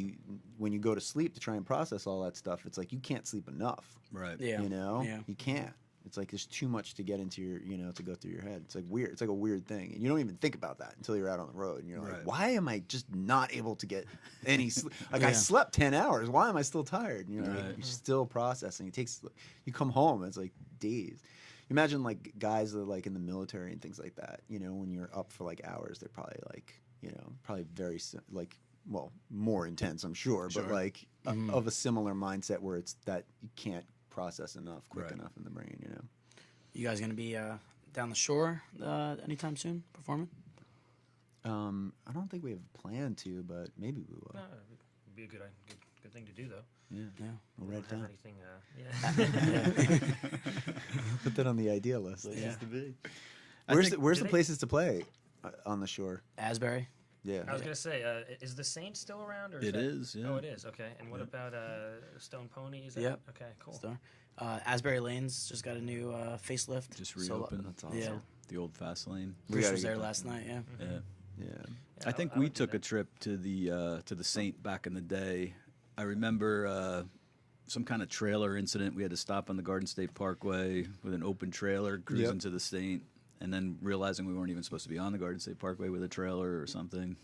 when you go to sleep to try and process all that stuff, it's like you can't sleep enough. Right. Yeah. You know, Yeah. you can't. It's like there's too much to get into your, you know, to go through your head. It's like weird. It's like a weird thing, and you don't even think about that until you're out on the road, and you're like, Right. why am I just not able to get any sleep? Like I Yeah. slept 10 hours. Why am I still tired? And you're like, Right. you're still processing. It takes. You come home, it's like days. Imagine like guys that are like in the military and things like that. You know, when you're up for like hours, they're probably like, you know, probably very like. Well, more intense, I'm sure, but Sure. like of a similar mindset where it's that you can't process enough quick Right. enough in the brain, you know. You guys gonna be down the shore anytime soon performing? I don't think we have a plan to, but maybe we will. It'd be a good thing to do though. Yeah, Yeah. we'll We write don't it have down. anything. Put that on the idea list. Yeah. Where's think- where's do the they- places to play on the shore? Asbury. Yeah, I was gonna say, is the Saint still around? Or It that- is, yeah. Oh, it is. Okay. And what Yeah. about Stone Pony? Is that Yep. okay? Cool. Store. Asbury Lanes just got a new facelift. Just So, reopened. that's awesome. Yeah. The old fast lane. We Chris gotta was get there back last there. night. Yeah. Yeah. Yeah, Yeah, I think would we do took a that. trip to the Saint back in the day. I remember some kind of trailer incident. We had to stop on the Garden State Parkway with an open trailer cruising Yep. to the Saint, and then realizing we weren't even supposed to be on the Garden State Parkway with a trailer or something.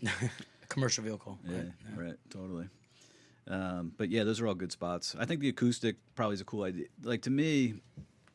Commercial vehicle. Yeah, right? right, totally. But yeah, those are all good spots. I think the acoustic probably is a cool idea. Like to me,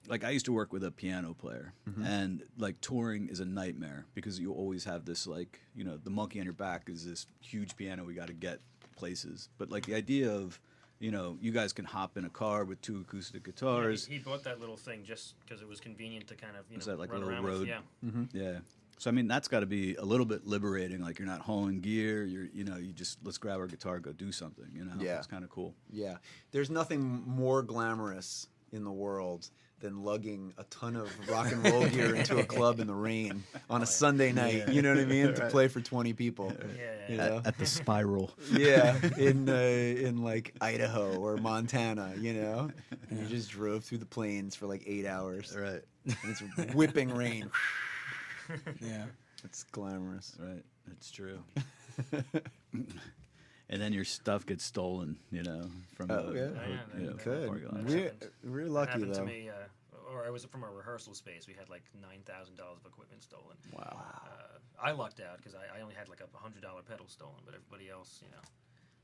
like I used to work with a piano player, and like touring is a nightmare because you always have this like, you know, the monkey on your back is this huge piano we got to get places. But like the idea of, you know, you guys can hop in a car with 2 acoustic Yeah, guitars. he bought that little thing just because it was convenient to kind of Is know that like a run little around with. road? Yeah. Yeah. So I mean, that's got to be a little bit liberating. Like you're not hauling gear. You know, you just let's grab our guitar, go do something. You know, Yeah. it's kind of cool. yeah. There's nothing more glamorous in the world than lugging a ton of rock and roll gear into a club in the rain on a Sunday night. You know what I mean? To play for 20 people. Yeah. You know? At the Spiral. Yeah, in like Idaho or Montana, you know, and you just drove through the plains for like 8 hours. Right. And it's whipping rain. Yeah. It's glamorous. Right, that's true. And then your stuff gets stolen, you know, from Oh, yeah. you know, Could. parking lot. We're That lucky happened though. to me, or I was from a rehearsal space. We had like $9,000 of equipment stolen. Wow. I lucked out because I only had like a $100 pedal stolen, but everybody else, you know,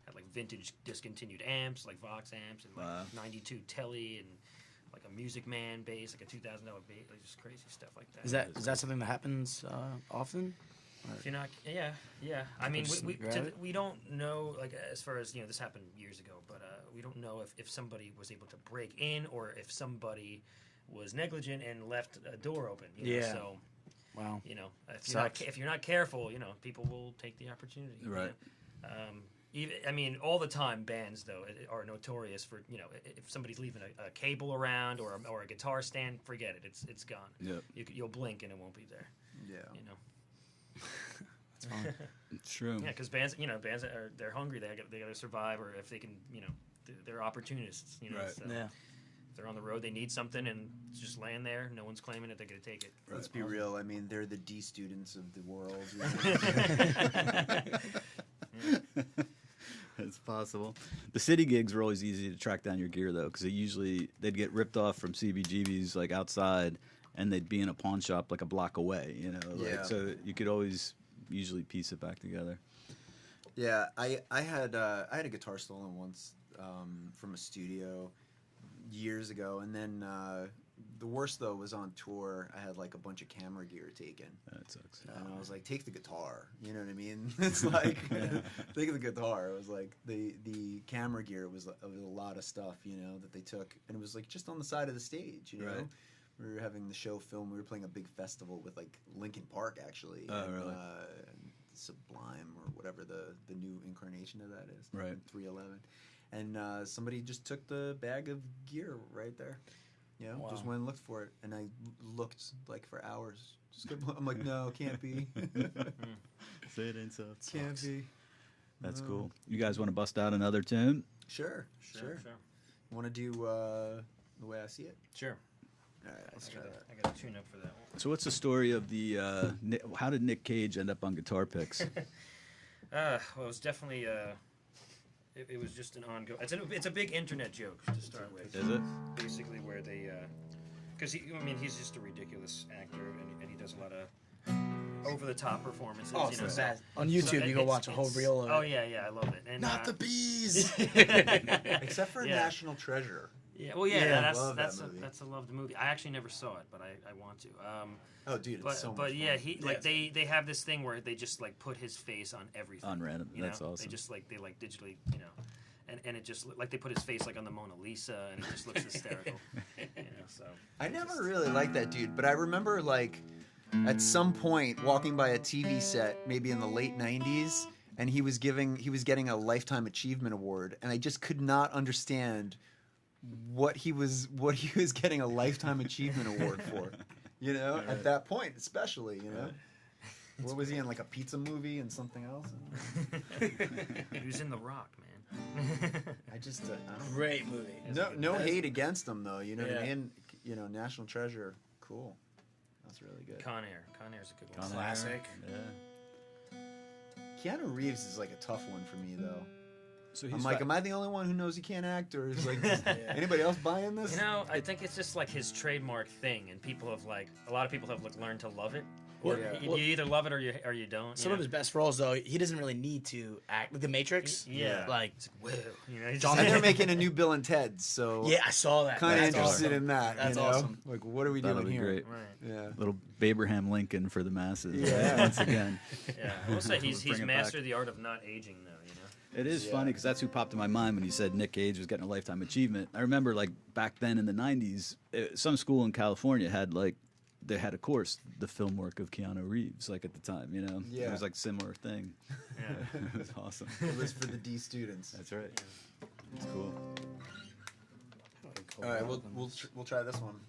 had like vintage discontinued amps, like Vox amps, and like Wow. 92 Telly, and like a Music Man bass, like a $2,000 bass, like just crazy stuff like that. Is that something that happens often? If you're not, yeah. I mean, just we grab it? we don't know, like as far as, you know, this happened years ago, but we don't know if somebody was able to break in or if somebody was negligent and left a door open. You know? Yeah. So, Wow. you know, Sucks. if you're not careful, you know, people will take the opportunity. you Right. know? Even, I mean, all the time, bands though are notorious for, you know, if somebody's leaving a cable around or a guitar stand, forget it. It's gone. Yep. You'll blink and it won't be there. Yeah. You know. That's fine. It's true. Yeah, because bands they're hungry. They got to survive, or if they can, you know, they're opportunists. You know, Right. so Yeah. if they're on the road, they need something, and it's just laying there. No one's claiming it. They're gonna take it. Let's be real. I mean, they're the D students of the world. It's possible. The city gigs were always easy to track down your gear though, because they'd get ripped off from CBGBs like outside, and they'd be in a pawn shop like a block away. You know, Yeah. so you could always usually piece it back together. Yeah, I had a guitar stolen once from a studio years ago, and then the worst though was on tour. I had like a bunch of camera gear taken, That sucks. and I was like, "Take the guitar." You know what I mean? It's like, take the guitar. It was like the camera gear was a lot of stuff, you know, that they took, and it was like just on the side of the stage, you know. Right. We were having the show film. We were playing a big festival with like Linkin Park actually. Oh, and, really? Sublime or whatever the new incarnation of that is. Right. 311. And somebody just took the bag of gear right there. You know, Wow. just went and looked for it, and I looked like for hours. I'm like, no, can't be. Say it ain't so. Can't be. That's No. cool. You guys want to bust out another tune? Sure. Want to do the way I see it? Sure. All right, let's try that. I got to tune up for that one. So, what's the story of the? How did Nick Cage end up on Guitar Picks? Well, it was definitely. It was just an ongoing. It's a big internet joke to start with. Is it? Basically, where they, because he's just a ridiculous actor, and he does a lot of over the top performances. Oh, you know, so bad. On YouTube, you go watch a whole reel of Oh it. yeah, I love it. And, Not the bees. Except for Yeah. National Treasure. Yeah, well, yeah, Yeah, love that's that movie. that's a loved movie. I actually never saw it, but I want to. Oh, dude, it's But so much but fun. yeah, they have this thing where they just like put his face on everything. On random. You That's know? awesome. They just like digitally, and it just like they put his face like on the Mona Lisa, and it just looks hysterical. So I never really liked that dude, but I remember like at some point walking by a TV set, maybe in the late '90s, and he was getting a Lifetime Achievement Award, and I just could not understand what he was getting a Lifetime Achievement Award for. You know, at that point, especially, you know. What was he in, like a pizza movie and something else? he was in The Rock, man. I just, I don't know. Great movie. No hate against him though. You know what I Yeah. mean? You know, National Treasure, cool. That's really good. Con Air's a good one. Con Air. Classic. Yeah. Keanu Reeves is like a tough one for me though. So I'm like, am I the only one who knows he can't act, or is like Yeah. anybody else buying this? You know, I think it's just like his trademark thing, and people have a lot of people have learned to love it. Or Yeah. you either love it or you don't. Some of his best roles, though, he doesn't really need to act. Like The Matrix. Yeah. Like, It's like, whoa. He's John- And they're making a new Bill and Ted, so yeah, I saw that. kind of That's interested awesome. in that. That's you know? awesome. Like, what are we That'll doing be here? great. Right. Yeah. Little Abraham Lincoln for the masses. Yeah. Once again. Yeah. I will say he's Bring it mastered back. the art of not aging, though. It is Yeah. funny because that's who popped in my mind when you said Nick Cage was getting a Lifetime Achievement. I remember like back then in the 90s, some school in California had they had a course, the film work of Keanu Reeves, like at the time, you know? Yeah. It was like a similar thing. Yeah. It was awesome. It was for the D students. That's right. It's cool. All right, we'll try this one.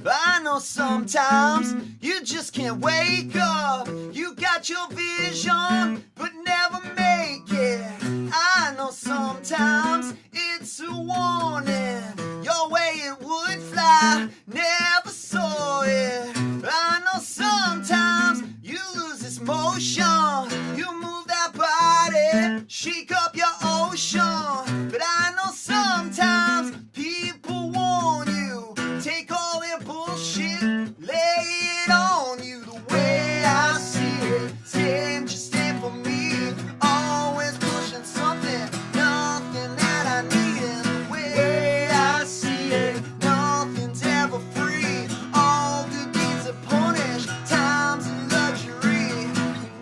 I know sometimes you just can't wake up. You got your vision, but never make it. I know sometimes it's a warning. Your way it would fly, never saw it. I know sometimes you lose this motion. You move that body, shake up your ocean. But I know sometimes people warn you. Take all their bullshit, lay it on you the way I see it. Stand, just stand for me. Always pushing something, nothing that I need. And the way I see it, nothing's ever free. All good deeds are punished, time's a luxury.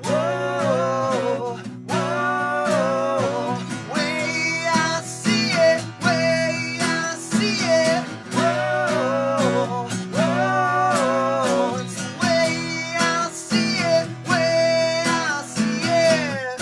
Whoa, whoa, way I see it, way I see it. Whoa, whoa, it's the way I see it, way I see it.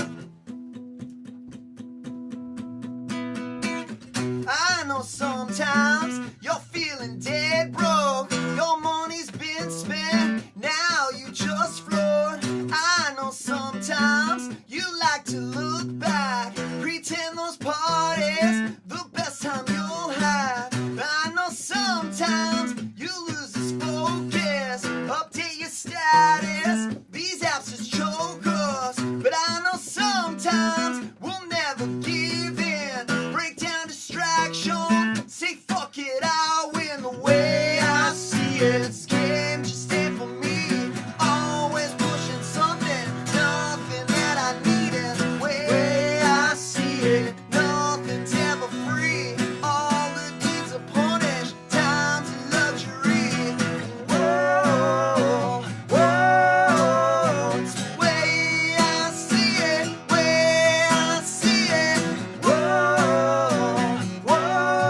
I know sometimes you're feeling dead broke. Your money's been spent, now you just float. I know sometimes you like to look back, pretend those parties the best time you'll have. I know sometimes you lose this focus, update your status. These apps just choke us, but I know sometimes we'll never give in. Break down distraction, say fuck it, I'll win the way I see it. This game just stand for me, always pushing something, nothing that I need. And the way I see it, nothing's ever free. All the deeds are punished, time's a luxury. Whoa, whoa, it's the way I see it, way I see it. Whoa, whoa.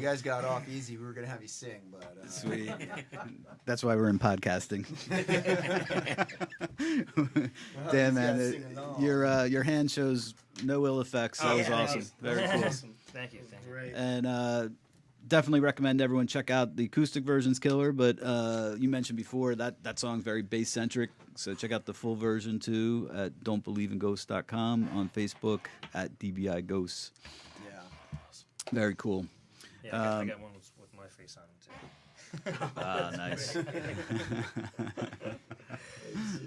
guys got off easy, we were gonna have you sing, but Sweet. That's why we're in podcasting. Damn, man, your hand shows no ill effects. That was awesome. Very cool. Thank you. Great. And definitely recommend everyone check out the acoustic version's killer. But you mentioned before that song's very bass centric, so check out the full version too at don'tbelieveinghosts.com, on Facebook at DBI Ghosts. yeah. Very cool. Yeah, I got one with my face on it too. Ah, nice.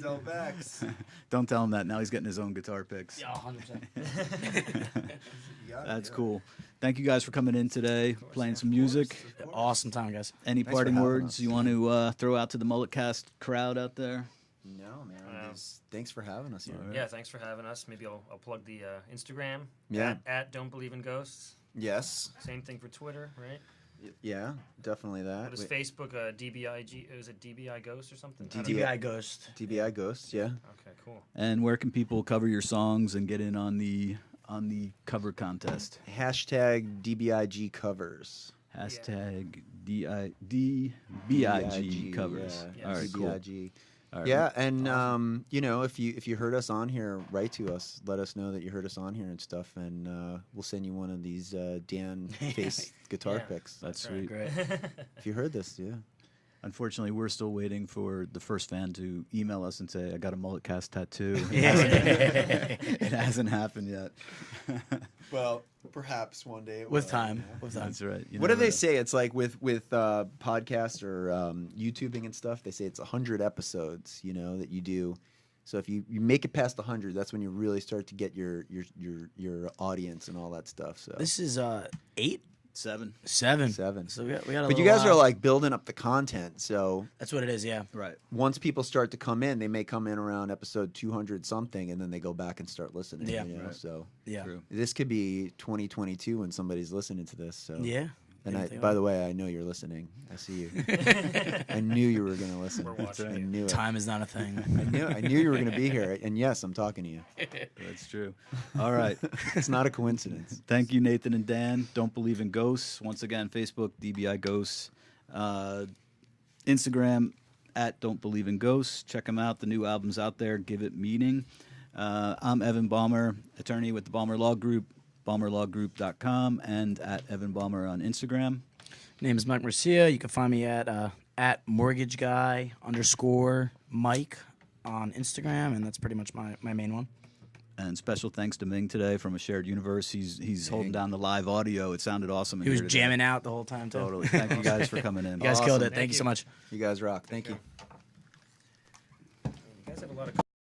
Dope X. Don't tell him that. Now he's getting his own guitar picks. Yeah, 100%. That's cool. Thank you guys for coming in today, playing some music. Awesome time, guys. Any Thanks for parting having words us. you want to throw out to the MulletCast crowd out there? No, man. Thanks for having us here. Yeah, thanks for having us. Maybe I'll plug the Instagram. Yeah. At Don't Believe in Ghosts. Yes. Same thing for Twitter, right? Yeah, definitely that. What is Facebook? DBIG? Is it DBI Ghost or something? I don't know. DBI Ghost. DBI Ghosts, yeah. Okay, cool. And where can people cover your songs and get in on the cover contest? Hashtag DBIG covers. Hashtag DBIG covers. Yeah. All right, cool. DBIG. All right. Yeah, and you know, if you heard us on here, write to us. Let us know that you heard us on here and stuff, and we'll send you one of these Dan face guitar Yeah. picks. That's right. sweet. Great. If you heard this, yeah. Unfortunately, we're still waiting for the first fan to email us and say, I got a MulletCast tattoo. Yeah. It hasn't happened yet. Well, perhaps one day. With time. With time. That's right. You What do never they know. say? It's like with podcasts or YouTubing and stuff. They say it's 100 episodes, you know, that you do. So if you make it past 100, that's when you really start to get your audience and all that stuff. So This is 8? 7. 7. 7. So we got a But you little guys are while. like building up the content. So That's what it is, yeah. Right. once people start to come in, they may come in around episode 200 something, and then they go back and start listening. Yeah. You know? Right. So Yeah. True. this could be 2022 when somebody's listening to this. So Yeah. And Anything by else? the way, I know you're listening. I see you. I knew you were going to listen. We're watching I you. knew it. Time is not a thing. I knew you were going to be here. And yes, I'm talking to you. That's true. All right. It's not a coincidence. Thank you, Nathan and Dan. Don't Believe in Ghosts. Once again, Facebook, DBI Ghosts. Instagram, at Don't Believe in Ghosts. Check them out. The new album's out there. Give it meaning. I'm Evan Balmer, attorney with the Balmer Law Group, balmerlawgroup.com, and at Evan Balmer on Instagram. Name is Mike Marcia. You can find me at mortgageguy_Mike on Instagram, and that's pretty much my main one. And special thanks to Ming today from A Shared Universe. He's holding down the live audio. It sounded awesome. in He was here today. jamming out the whole time, too. Totally. Thank you guys for coming in. You guys killed it. Thank Thank you so you. much. You guys rock. Thank you. You guys have a lot of